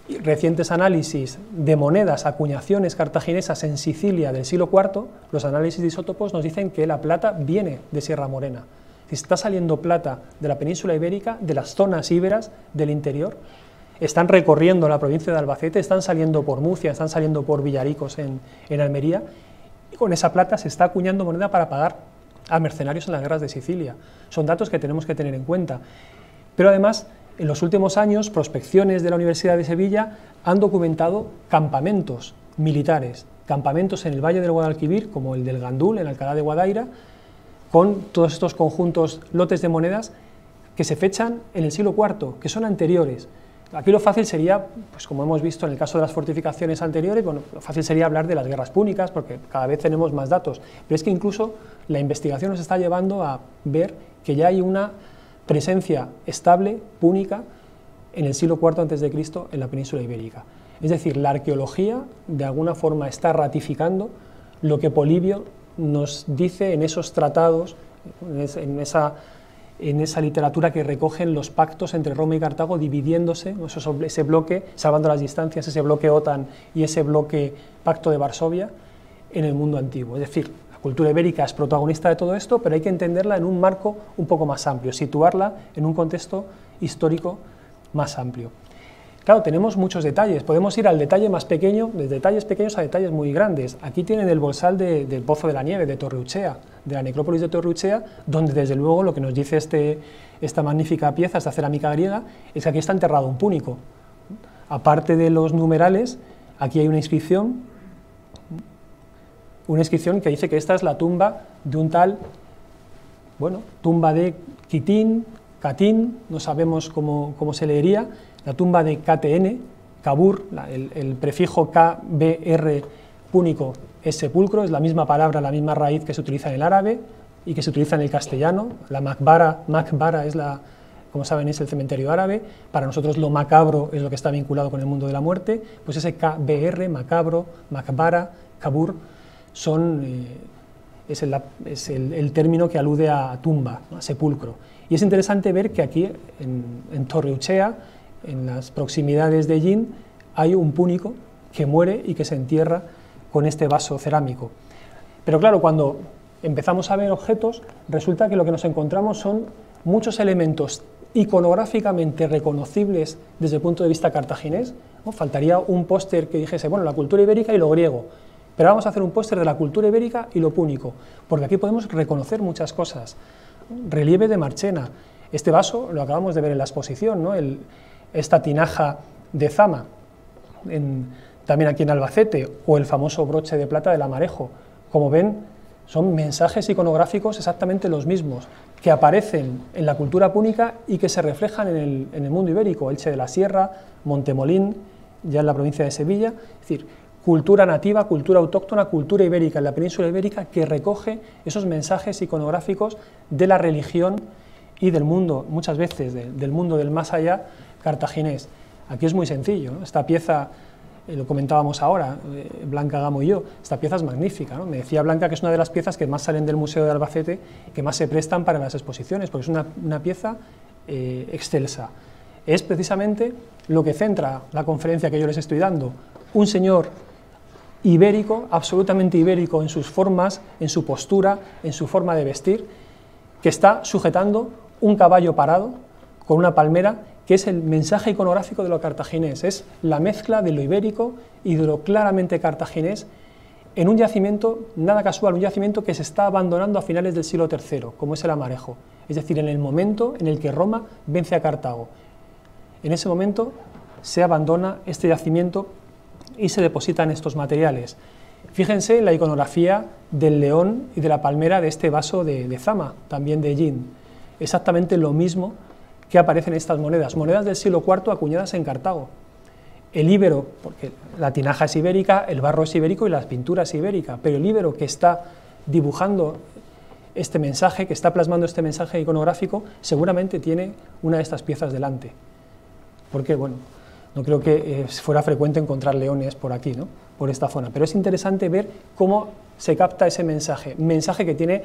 Y recientes análisis de monedas, acuñaciones cartaginesas en Sicilia del siglo IV, los análisis de isótopos nos dicen que la plata viene de Sierra Morena. Está saliendo plata de la península ibérica, de las zonas íberas del interior, están recorriendo la provincia de Albacete, están saliendo por Murcia, están saliendo por Villaricos en Almería, y con esa plata se está acuñando moneda para pagar a mercenarios en las guerras de Sicilia. Son datos que tenemos que tener en cuenta. Pero además, en los últimos años, prospecciones de la Universidad de Sevilla han documentado campamentos militares, campamentos en el Valle del Guadalquivir, como el del Gandul, en Alcalá de Guadaira, con todos estos conjuntos, lotes de monedas, que se fechan en el siglo IV, que son anteriores. Aquí lo fácil sería, pues como hemos visto en el caso de las fortificaciones anteriores, bueno, lo fácil sería hablar de las guerras púnicas, porque cada vez tenemos más datos, pero es que incluso la investigación nos está llevando a ver que ya hay una presencia estable, púnica, en el siglo IV a.C. en la península ibérica. Es decir, la arqueología de alguna forma está ratificando lo que Polibio nos dice en esos tratados, en esa literatura que recogen los pactos entre Roma y Cartago, dividiéndose, ese bloque, salvando las distancias, ese bloque OTAN y ese bloque Pacto de Varsovia en el mundo antiguo. Es decir, la cultura ibérica es protagonista de todo esto, pero hay que entenderla en un marco un poco más amplio, situarla en un contexto histórico más amplio. Claro, tenemos muchos detalles, podemos ir al detalle más pequeño, de detalles pequeños a detalles muy grandes. Aquí tienen el bolsal del Pozo de la Nieve, de Torre-Uchea, de la necrópolis de Torre-Uchea, donde desde luego lo que nos dice esta magnífica pieza, esta cerámica griega, es que aquí está enterrado un púnico. Aparte de los numerales, aquí hay una inscripción que dice que esta es la tumba de un tal, bueno, tumba de Quitín, Catín, no sabemos cómo se leería, la tumba de KTN, Kabur, el prefijo KBR púnico es sepulcro, es la misma palabra, la misma raíz que se utiliza en el árabe, y que se utiliza en el castellano. La Maqbara es como saben, es el cementerio árabe. Para nosotros lo macabro es lo que está vinculado con el mundo de la muerte. Pues ese KBR, macabro, Maqbara, Kabur, es el término que alude a tumba, a sepulcro. Y es interesante ver que aquí, en Torre Uchea, en las proximidades de Yin, hay un púnico que muere y que se entierra con este vaso cerámico. Pero claro, cuando empezamos a ver objetos, resulta que lo que nos encontramos son muchos elementos iconográficamente reconocibles desde el punto de vista cartaginés, ¿no? Faltaría un póster que dijese, bueno, la cultura ibérica y lo griego, pero vamos a hacer un póster de la cultura ibérica y lo púnico, porque aquí podemos reconocer muchas cosas. Relieve de Marchena, este vaso lo acabamos de ver en la exposición, ¿no? Esta tinaja de Zama, también aquí en Albacete, o el famoso broche de plata del Amarejo. Como ven, son mensajes iconográficos exactamente los mismos, que aparecen en la cultura púnica y que se reflejan en el mundo ibérico, Elche de la Sierra, Montemolín, ya en la provincia de Sevilla, es decir, cultura nativa, cultura autóctona, cultura ibérica en la península ibérica, que recoge esos mensajes iconográficos de la religión y del mundo, muchas veces del mundo del más allá cartaginés. Aquí es muy sencillo, ¿no? Esta pieza, lo comentábamos ahora, Blanca Gamo y yo, esta pieza es magnífica, ¿no? Me decía Blanca que es una de las piezas que más salen del Museo de Albacete, que más se prestan para las exposiciones, porque es una pieza excelsa. Es precisamente lo que centra la conferencia que yo les estoy dando, un señor ibérico, absolutamente ibérico en sus formas, en su postura, en su forma de vestir, que está sujetando un caballo parado con una palmera, que es el mensaje iconográfico de lo cartaginés, es la mezcla de lo ibérico y de lo claramente cartaginés en un yacimiento, nada casual, un yacimiento que se está abandonando a finales del siglo III, como es el Amarejo, es decir, en el momento en el que Roma vence a Cartago. En ese momento se abandona este yacimiento y se depositan estos materiales. Fíjense en la iconografía del león y de la palmera de este vaso de Zama, también de Yin, exactamente lo mismo que aparecen en estas monedas del siglo IV acuñadas en Cartago. El íbero, porque la tinaja es ibérica, el barro es ibérico y la pintura es ibérica, pero el íbero que está dibujando este mensaje, que está plasmando este mensaje iconográfico, seguramente tiene una de estas piezas delante. Porque, bueno, no creo que fuera frecuente encontrar leones por aquí, ¿no? Por esta zona, pero es interesante ver cómo se capta ese mensaje que tiene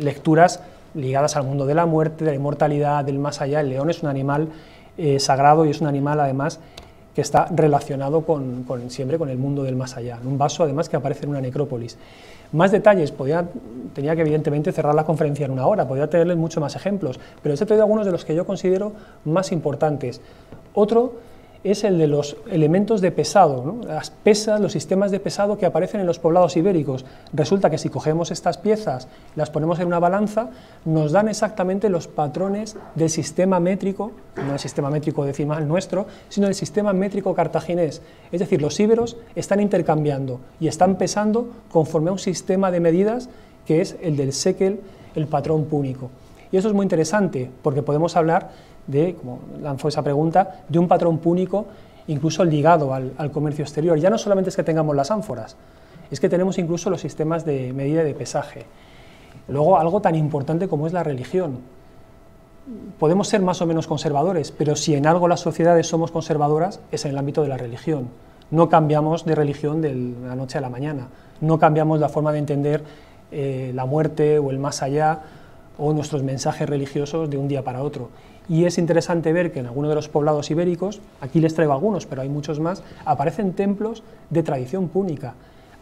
lecturas ligadas al mundo de la muerte, de la inmortalidad, del más allá. El león es un animal sagrado y es un animal, además, que está relacionado siempre con el mundo del más allá. Un vaso, además, que aparece en una necrópolis. Más detalles, tenía que evidentemente cerrar la conferencia en una hora, podría tenerles muchos más ejemplos, pero les he traído algunos de los que yo considero más importantes. Otro es el de los elementos de pesado, ¿no? Las pesas, los sistemas de pesado que aparecen en los poblados ibéricos. Resulta que si cogemos estas piezas, las ponemos en una balanza, nos dan exactamente los patrones del sistema métrico, no el sistema métrico decimal nuestro, sino el sistema métrico cartaginés. Es decir, los íberos están intercambiando y están pesando conforme a un sistema de medidas que es el del séquel, el patrón púnico. Y eso es muy interesante, porque podemos hablar como lanzó esa pregunta, de un patrón púnico incluso ligado al comercio exterior. Ya no solamente es que tengamos las ánforas, es que tenemos incluso los sistemas de medida de pesaje. Luego, algo tan importante como es la religión. Podemos ser más o menos conservadores, pero si en algo las sociedades somos conservadoras, es en el ámbito de la religión. No cambiamos de religión de la noche a la mañana, no cambiamos la forma de entender la muerte o el más allá, o nuestros mensajes religiosos de un día para otro. Y es interesante ver que en algunos de los poblados ibéricos, aquí les traigo algunos, pero hay muchos más, aparecen templos de tradición púnica,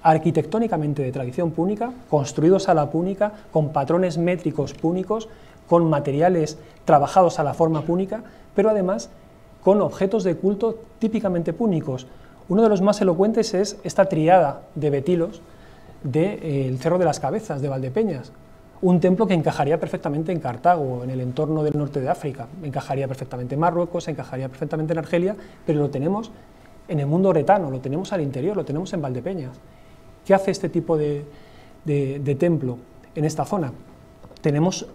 arquitectónicamente de tradición púnica, construidos a la púnica, con patrones métricos púnicos, con materiales trabajados a la forma púnica, pero además con objetos de culto típicamente púnicos. Uno de los más elocuentes es esta triada de betilos del Cerro de las Cabezas, de Valdepeñas, un templo que encajaría perfectamente en Cartago, en el entorno del norte de África, encajaría perfectamente en Marruecos, encajaría perfectamente en Argelia, pero lo tenemos en el mundo retano, lo tenemos al interior, lo tenemos en Valdepeñas. ¿Qué hace este tipo de templo en esta zona? Tenemos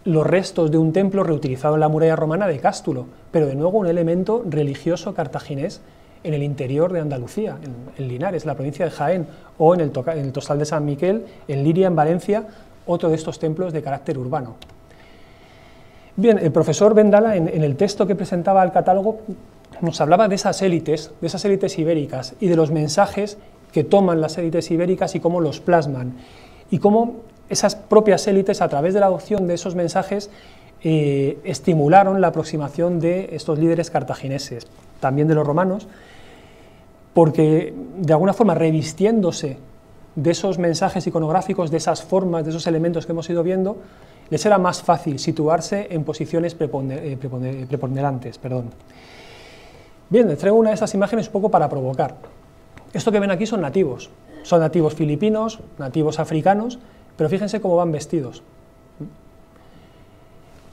los restos de un templo reutilizado en la muralla romana de Cástulo, pero de nuevo un elemento religioso cartaginés en el interior de Andalucía, en Linares, la provincia de Jaén, o en el Tosal de San Miquel, en Liria, en Valencia, otro de estos templos de carácter urbano. Bien, el profesor Vendala, en el texto que presentaba al catálogo, nos hablaba de esas élites ibéricas y de los mensajes que toman las élites ibéricas y cómo los plasman, y cómo esas propias élites, a través de la adopción de esos mensajes, estimularon la aproximación de estos líderes cartagineses, también de los romanos, porque de alguna forma, revistiéndose de esos mensajes iconográficos, de esas formas, de esos elementos que hemos ido viendo, les era más fácil situarse en posiciones preponderantes. Bien, les traigo una de estas imágenes un poco para provocar. Esto que ven aquí son nativos filipinos, nativos africanos, pero fíjense cómo van vestidos.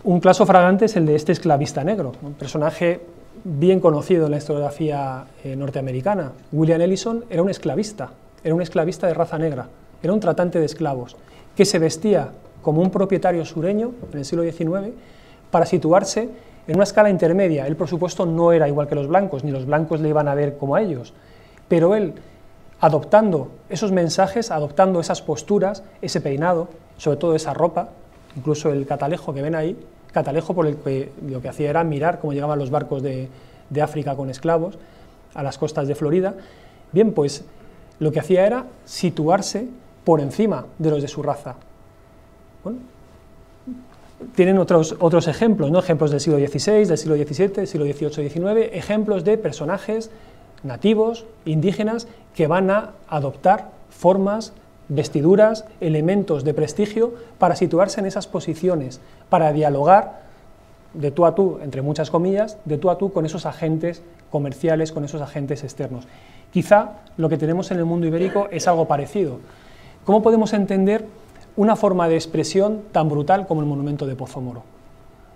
Un caso flagrante es el de este esclavista negro, un personaje bien conocido en la historiografía norteamericana. William Ellison era un esclavista de raza negra, era un tratante de esclavos, que se vestía como un propietario sureño en el siglo XIX para situarse en una escala intermedia. Él, por supuesto, no era igual que los blancos, ni los blancos le iban a ver como a ellos, pero él, adoptando esos mensajes, adoptando esas posturas, ese peinado, sobre todo esa ropa, incluso el catalejo que ven ahí, catalejo por el que lo que hacía era mirar cómo llegaban los barcos de África con esclavos a las costas de Florida. Bien, pues lo que hacía era situarse por encima de los de su raza. Bueno, tienen otros ejemplos, ¿no? Ejemplos del siglo XVI, del siglo XVII, del siglo XVIII y XIX, ejemplos de personajes nativos, indígenas, que van a adoptar formas, vestiduras, elementos de prestigio para situarse en esas posiciones, para dialogar de tú a tú, entre muchas comillas, de tú a tú con esos agentes comerciales, con esos agentes externos. Quizá lo que tenemos en el mundo ibérico es algo parecido. ¿Cómo podemos entender una forma de expresión tan brutal como el monumento de Pozo Moro?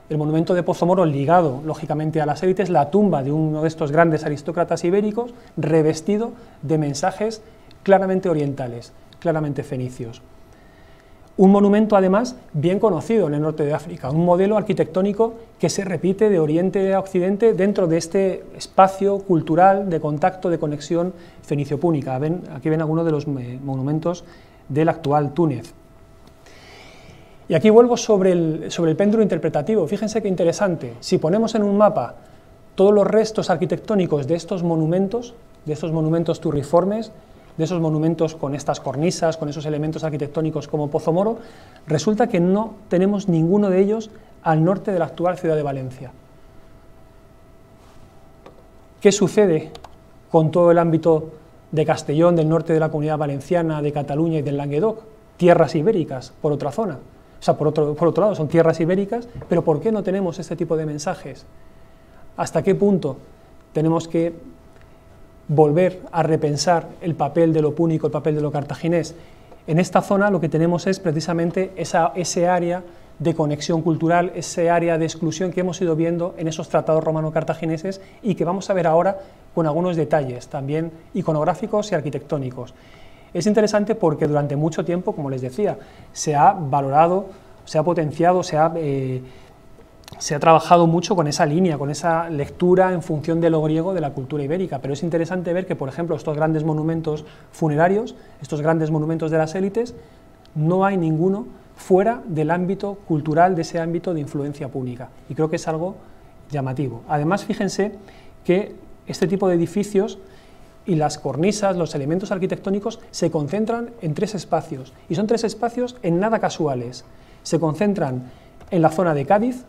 El monumento de Pozo Moro, ligado lógicamente a las élites, la tumba de uno de estos grandes aristócratas ibéricos, revestido de mensajes claramente orientales, claramente fenicios. Un monumento, además, bien conocido en el norte de África, un modelo arquitectónico que se repite de oriente a occidente dentro de este espacio cultural de contacto, de conexión fenicio-púnica. Aquí ven algunos de los monumentos del actual Túnez. Y aquí vuelvo sobre el péndulo interpretativo. Fíjense qué interesante. Si ponemos en un mapa todos los restos arquitectónicos de estos monumentos turriformes, de esos monumentos con estas cornisas, con esos elementos arquitectónicos como Pozo Moro, resulta que no tenemos ninguno de ellos al norte de la actual ciudad de Valencia. ¿Qué sucede con todo el ámbito de Castellón, del norte de la Comunidad Valenciana, de Cataluña y del Languedoc? Tierras ibéricas, por otra zona. O sea, por otro lado, son tierras ibéricas, pero ¿por qué no tenemos este tipo de mensajes? ¿Hasta qué punto tenemos que volver a repensar el papel de lo púnico, el papel de lo cartaginés? En esta zona lo que tenemos es precisamente ese área de conexión cultural, ese área de exclusión que hemos ido viendo en esos tratados romano-cartagineses y que vamos a ver ahora con algunos detalles también iconográficos y arquitectónicos. Es interesante porque durante mucho tiempo, como les decía, se ha valorado, se ha potenciado, se ha trabajado mucho con esa línea, con esa lectura en función de lo griego de la cultura ibérica, pero es interesante ver que, por ejemplo, estos grandes monumentos funerarios, estos grandes monumentos de las élites, no hay ninguno fuera del ámbito cultural, de ese ámbito de influencia púnica, y creo que es algo llamativo. Además, fíjense que este tipo de edificios y las cornisas, los elementos arquitectónicos, se concentran en tres espacios, y son tres espacios en nada casuales. Se concentran en la zona de Cádiz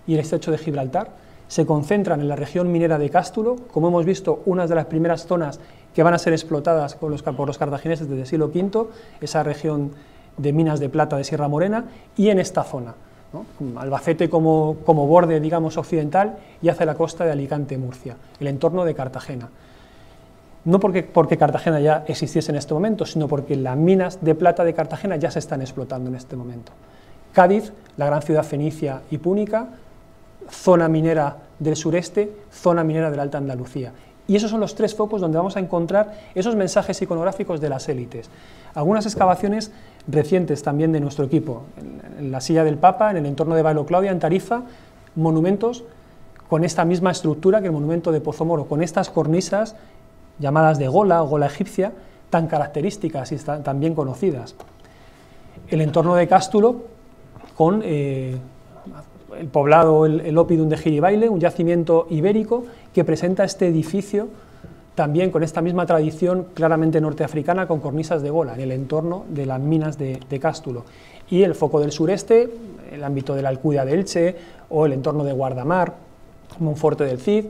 y el estrecho de Gibraltar, se concentran en la región minera de Cástulo, como hemos visto, una de las primeras zonas que van a ser explotadas por los cartagineses desde el siglo V, esa región de minas de plata de Sierra Morena, y en esta zona, ¿no? Albacete como borde, digamos, occidental, y hacia la costa de Alicante-Murcia, el entorno de Cartagena. No porque Cartagena ya existiese en este momento, sino porque las minas de plata de Cartagena ya se están explotando en este momento. Cádiz, la gran ciudad fenicia y púnica, zona minera del sureste, zona minera de la Alta Andalucía. Y esos son los tres focos donde vamos a encontrar esos mensajes iconográficos de las élites. Algunas excavaciones recientes también de nuestro equipo, en la Silla del Papa, en el entorno de Bailo Claudia, en Tarifa, monumentos con esta misma estructura que el monumento de Pozo Moro, con estas cornisas llamadas de gola o gola egipcia, tan características y tan bien conocidas. el entorno de Cástulo con el poblado, el Oppidum de Giribaile, un yacimiento ibérico que presenta este edificio también con esta misma tradición claramente norteafricana, con cornisas de gola en el entorno de las minas de Cástulo. Y el foco del sureste, el ámbito de la Alcudia de Elche o el entorno de Guardamar, Monforte del Cid,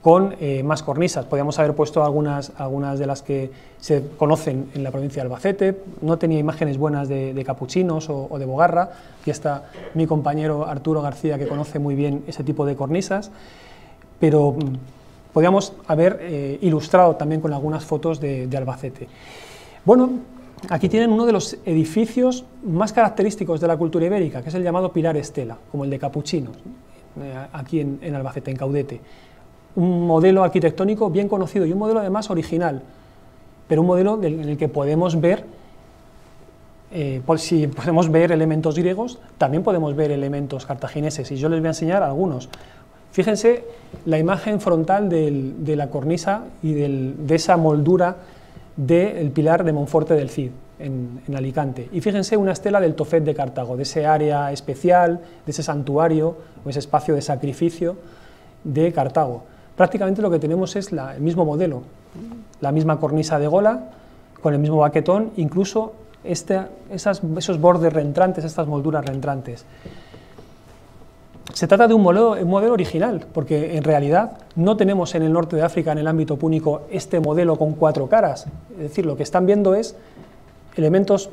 con más cornisas. Podríamos haber puesto algunas de las que se conocen en la provincia de Albacete. No tenía imágenes buenas de capuchinos o de bogarra. Aquí está mi compañero Arturo García, que conoce muy bien ese tipo de cornisas, pero podríamos haber ilustrado también con algunas fotos de Albacete. Bueno, aquí tienen uno de los edificios más característicos de la cultura ibérica, que es el llamado Pilar Estela, como el de Capuchinos, aquí en Albacete, en Caudete. Un modelo arquitectónico bien conocido y un modelo además original, pero un modelo en el que podemos ver, si podemos ver elementos griegos, también podemos ver elementos cartagineses, y yo les voy a enseñar algunos. Fíjense la imagen frontal de la cornisa y de esa moldura del pilar de Monforte del Cid, en Alicante. Y fíjense una estela del Tofet de Cartago, de ese área especial, de ese santuario o ese espacio de sacrificio de Cartago. Prácticamente lo que tenemos es el mismo modelo, la misma cornisa de gola, con el mismo baquetón, incluso esos bordes reentrantes, estas molduras reentrantes. Se trata de un modelo original, porque en realidad no tenemos en el norte de África, en el ámbito púnico, este modelo con 4 caras. Es decir, lo que están viendo es elementos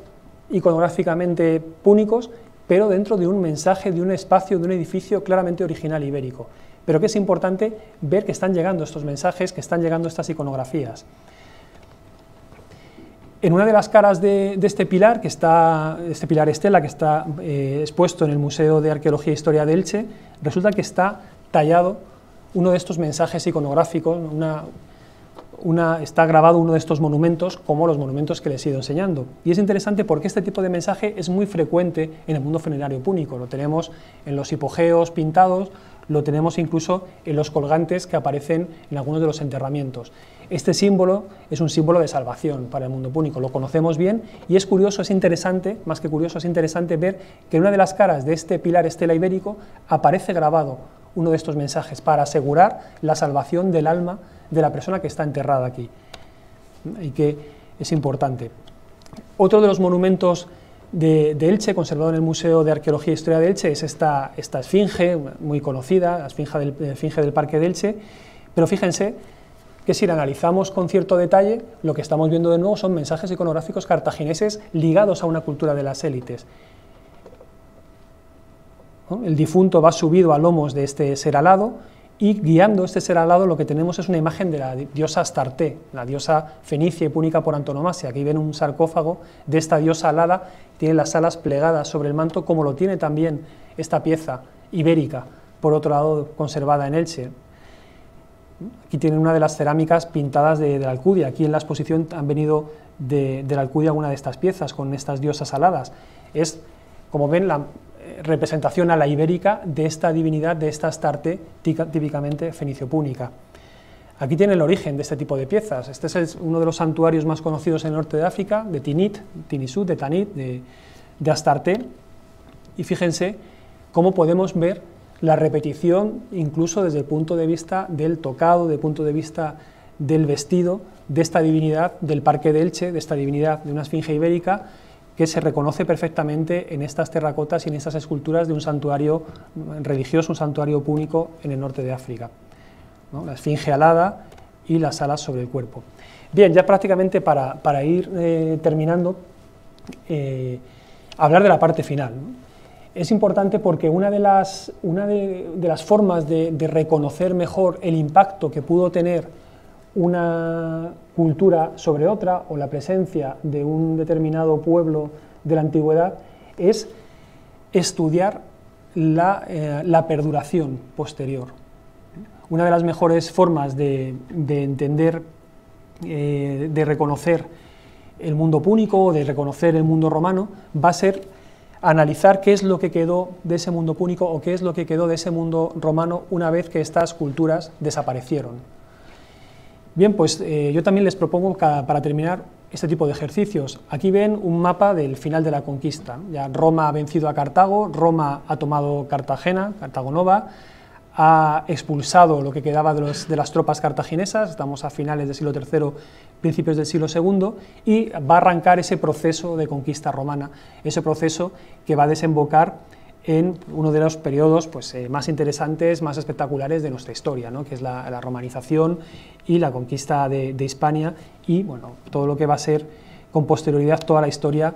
iconográficamente púnicos, pero dentro de un mensaje, de un espacio, de un edificio claramente original ibérico. Pero que es importante ver que están llegando estos mensajes, que están llegando estas iconografías. En una de las caras de este pilar, este pilar Estela, que está expuesto en el Museo de Arqueología e Historia de Elche, resulta que está tallado uno de estos mensajes iconográficos, está grabado uno de estos monumentos, como los monumentos que les he ido enseñando. Y es interesante porque este tipo de mensaje es muy frecuente en el mundo funerario púnico. Lo tenemos en los hipogeos pintados, lo tenemos incluso en los colgantes que aparecen en algunos de los enterramientos. Este símbolo es un símbolo de salvación para el mundo púnico, lo conocemos bien y es curioso, es interesante, más que curioso, es interesante ver que en una de las caras de este pilar Estela ibérico aparece grabado uno de estos mensajes para asegurar la salvación del alma de la persona que está enterrada aquí, y que es importante. Otro de los monumentos de Elche, conservado en el Museo de Arqueología e Historia de Elche, es esta esfinge muy conocida, la esfinge del Parque de Elche, pero fíjense que si la analizamos con cierto detalle, lo que estamos viendo de nuevo son mensajes iconográficos cartagineses ligados a una cultura de las élites. ¿No? El difunto va subido a lomos de este ser alado, y guiando este ser alado lo que tenemos es una imagen de la diosa Astarte, la diosa fenicia y púnica por antonomasia. Aquí ven un sarcófago de esta diosa alada, tiene las alas plegadas sobre el manto, como lo tiene también esta pieza ibérica, por otro lado conservada en Elche. Aquí tienen una de las cerámicas pintadas de la Alcudia. Aquí en la exposición han venido de la Alcudia una de estas piezas con estas diosas aladas. Es, como ven, la representación a la ibérica de esta divinidad, de esta Astarte típicamente fenicio-púnica. Aquí tiene el origen de este tipo de piezas. Este es uno de los santuarios más conocidos en el norte de África, de Tinit, Tinisú, de Tanit, de Astarte, y fíjense cómo podemos ver la repetición, incluso desde el punto de vista del tocado, desde el punto de vista del vestido, de esta divinidad del Parque de Elche, de esta divinidad de una esfinge ibérica, que se reconoce perfectamente en estas terracotas y en estas esculturas de un santuario religioso, un santuario púnico en el norte de África, ¿no? La esfinge alada y las alas sobre el cuerpo. Bien, ya prácticamente para ir terminando, hablar de la parte final, ¿no? Es importante porque una de las formas de reconocer mejor el impacto que pudo tener una cultura sobre otra, o la presencia de un determinado pueblo de la antigüedad, es estudiar la perduración posterior. Una de las mejores formas de entender, de reconocer el mundo púnico o de reconocer el mundo romano, va a ser analizar qué es lo que quedó de ese mundo púnico o qué es lo que quedó de ese mundo romano una vez que estas culturas desaparecieron. Bien, pues yo también les propongo para terminar este tipo de ejercicios. Aquí ven un mapa del final de la conquista. Ya Roma ha vencido a Cartago, Roma ha tomado Cartagena, Cartago Nova, ha expulsado lo que quedaba de las tropas cartaginesas, estamos a finales del siglo III, principios del siglo II, y va a arrancar ese proceso de conquista romana, ese proceso que va a desembocar en uno de los periodos pues, más interesantes, más espectaculares de nuestra historia, ¿no? Que es la romanización y la conquista de Hispania y bueno, todo lo que va a ser con posterioridad toda la historia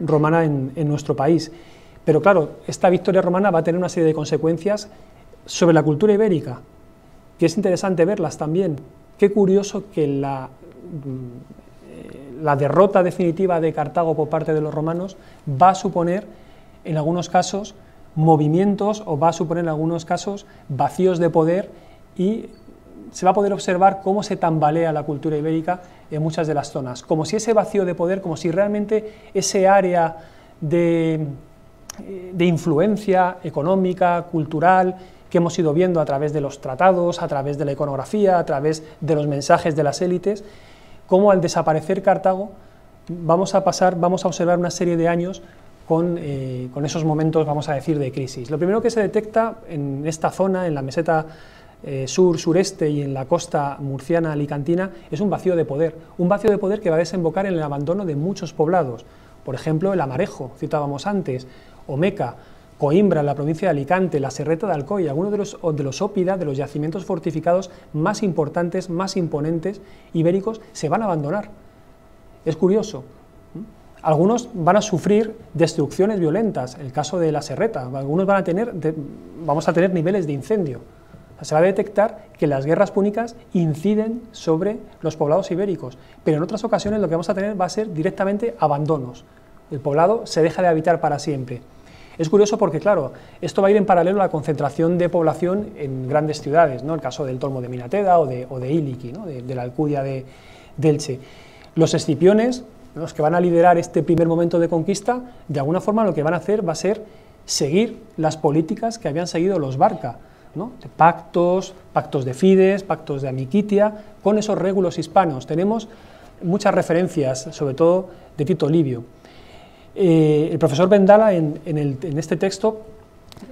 romana en nuestro país. Pero claro, esta victoria romana va a tener una serie de consecuencias sobre la cultura ibérica, que es interesante verlas también. Qué curioso que la derrota definitiva de Cartago por parte de los romanos va a suponer, en algunos casos, movimientos o va a suponer en algunos casos vacíos de poder y se va a poder observar cómo se tambalea la cultura ibérica en muchas de las zonas, como si ese vacío de poder, como si realmente ese área de influencia económica, cultural, que hemos ido viendo a través de los tratados, a través de la iconografía, a través de los mensajes de las élites, cómo al desaparecer Cartago vamos a observar una serie de años con esos momentos, vamos a decir, de crisis. Lo primero que se detecta en esta zona, en la meseta sur-sureste y en la costa murciana alicantina, es un vacío de poder que va a desembocar en el abandono de muchos poblados, por ejemplo el Amarejo, citábamos antes, Omeca, Coimbra, en la provincia de Alicante, la Serreta de Alcoy, algunos de los ópida, de los yacimientos fortificados más importantes, más imponentes, ibéricos, se van a abandonar. Es curioso. Algunos van a sufrir destrucciones violentas, el caso de la Serreta, algunos vamos a tener niveles de incendio. O sea, se va a detectar que las guerras púnicas inciden sobre los poblados ibéricos, pero en otras ocasiones lo que vamos a tener va a ser directamente abandonos. El poblado se deja de habitar para siempre. Es curioso porque, claro, esto va a ir en paralelo a la concentración de población en grandes ciudades, ¿no? El caso del Tolmo de Minateda o de Iliqui, ¿no? de la Alcudia de Elche. Los escipiones, los que van a liderar este primer momento de conquista, de alguna forma lo que van a hacer va a ser seguir las políticas que habían seguido los Barca, ¿no? De pactos de fides, pactos de amicitia, con esos régulos hispanos. Tenemos muchas referencias, sobre todo de Tito Livio. El profesor Vendala en este texto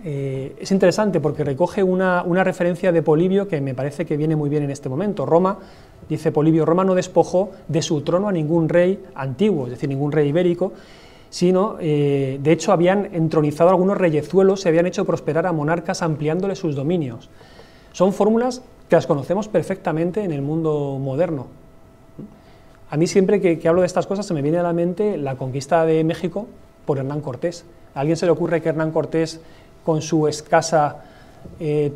es interesante porque recoge una referencia de Polibio que me parece que viene muy bien en este momento. Roma, dice Polibio, Roma no despojó de su trono a ningún rey antiguo, es decir, ningún rey ibérico, sino, de hecho, habían entronizado algunos reyezuelos, se habían hecho prosperar a monarcas ampliándole sus dominios. Son fórmulas que las conocemos perfectamente en el mundo moderno. A mí siempre que hablo de estas cosas se me viene a la mente la conquista de México por Hernán Cortés. ¿A alguien se le ocurre que Hernán Cortés, con su escasa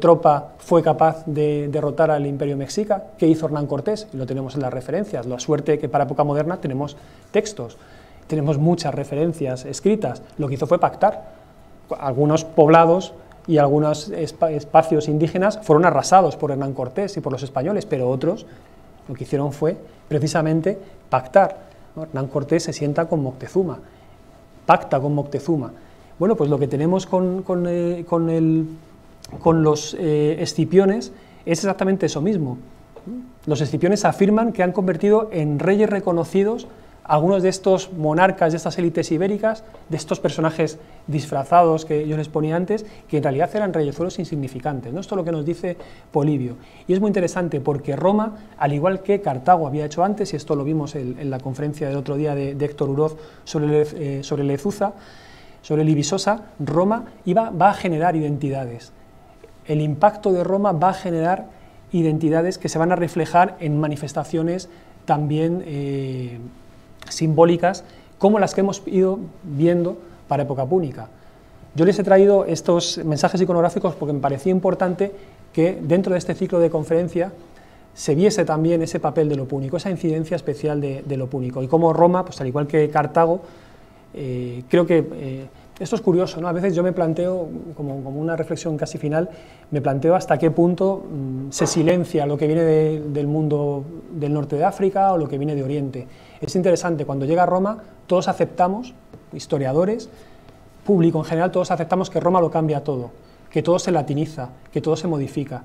tropa, fue capaz de derrotar al Imperio Mexica? ¿Qué hizo Hernán Cortés? Y lo tenemos en las referencias. La suerte que para época moderna tenemos textos, tenemos muchas referencias escritas. Lo que hizo fue pactar. Algunos poblados y algunos espacios indígenas fueron arrasados por Hernán Cortés y por los españoles, pero otros lo que hicieron fue precisamente pactar, ¿no? Hernán Cortés se sienta con Moctezuma, pacta con Moctezuma. Bueno, pues lo que tenemos con los escipiones es exactamente eso mismo. Los escipiones afirman que han convertido en reyes reconocidos algunos de estos monarcas, de estas élites ibéricas, de estos personajes disfrazados que yo les ponía antes, que en realidad eran reyezuelos insignificantes, ¿no? Esto es lo que nos dice Polibio. Y es muy interesante porque Roma, al igual que Cartago había hecho antes, y esto lo vimos en la conferencia del otro día de Héctor Uroz sobre Lezuza, sobre Libisosa, Roma va a generar identidades. El impacto de Roma va a generar identidades que se van a reflejar en manifestaciones también simbólicas, como las que hemos ido viendo para época púnica. Yo les he traído estos mensajes iconográficos porque me parecía importante que dentro de este ciclo de conferencia se viese también ese papel de lo púnico, esa incidencia especial de lo púnico, y como Roma, pues al igual que Cartago, creo que esto es curioso, ¿no? A veces yo me planteo, como una reflexión casi final, me planteo hasta qué punto se silencia lo que viene del mundo del norte de África o lo que viene de Oriente. Es interesante, cuando llega a Roma, todos aceptamos, historiadores, público en general, todos aceptamos que Roma lo cambia todo, que todo se latiniza, que todo se modifica.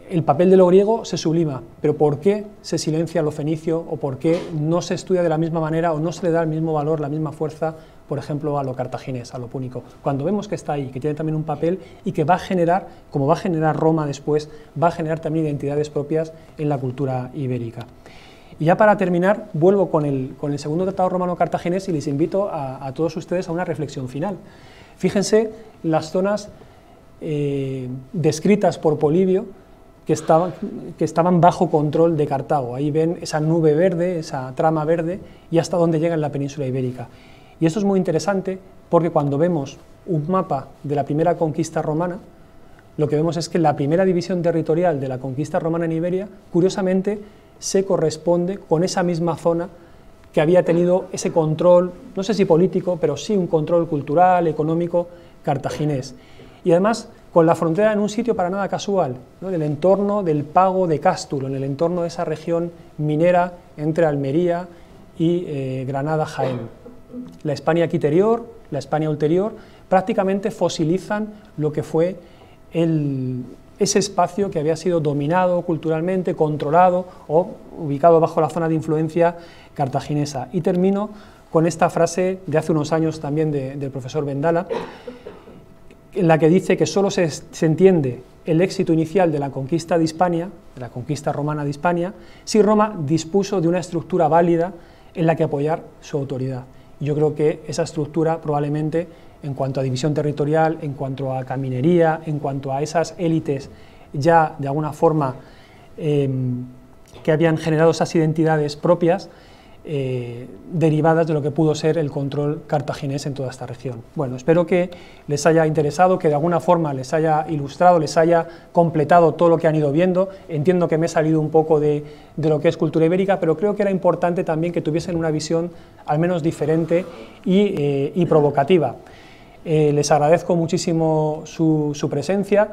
el papel de lo griego se sublima, pero ¿por qué se silencia lo fenicio o por qué no se estudia de la misma manera o no se le da el mismo valor, la misma fuerza, por ejemplo, a lo cartaginés, a lo púnico? Cuando vemos que está ahí, que tiene también un papel y que va a generar, como va a generar Roma después, va a generar también identidades propias en la cultura ibérica. Y ya para terminar, vuelvo con el segundo tratado romano-cartaginés y les invito a todos ustedes a una reflexión final. Fíjense las zonas descritas por Polibio, que estaban bajo control de Cartago. Ahí ven esa nube verde, esa trama verde, y hasta dónde llega en la península ibérica. Y esto es muy interesante porque cuando vemos un mapa de la primera conquista romana, lo que vemos es que la primera división territorial de la conquista romana en Iberia, curiosamente, se corresponde con esa misma zona que había tenido ese control, no sé si político, pero sí un control cultural, económico, cartaginés. Y además, con la frontera en un sitio para nada casual, ¿no? En el entorno del pago de Cástulo, en el entorno de esa región minera entre Almería y Granada-Jaén. La Hispania quiterior, la Hispania ulterior, prácticamente fosilizan lo que fue ese espacio que había sido dominado culturalmente, controlado o ubicado bajo la zona de influencia cartaginesa. Y termino con esta frase de hace unos años también del profesor Vendala, en la que dice que solo se entiende el éxito inicial de la conquista de Hispania, de la conquista romana de Hispania, si Roma dispuso de una estructura válida en la que apoyar su autoridad. Yo creo que esa estructura probablemente, en cuanto a división territorial, en cuanto a caminería, en cuanto a esas élites ya de alguna forma que habían generado esas identidades propias, derivadas de lo que pudo ser el control cartaginés en toda esta región. Bueno, espero que les haya interesado, que de alguna forma les haya ilustrado, les haya completado todo lo que han ido viendo. Entiendo que me he salido un poco de lo que es cultura ibérica, pero creo que era importante también que tuviesen una visión al menos diferente y provocativa. Les agradezco muchísimo su presencia.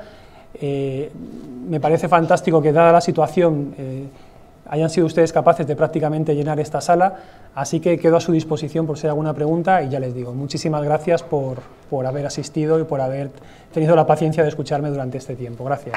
Me parece fantástico que, dada la situación, hayan sido ustedes capaces de prácticamente llenar esta sala, así que quedo a su disposición por si hay alguna pregunta y ya les digo, muchísimas gracias por haber asistido y por haber tenido la paciencia de escucharme durante este tiempo. Gracias.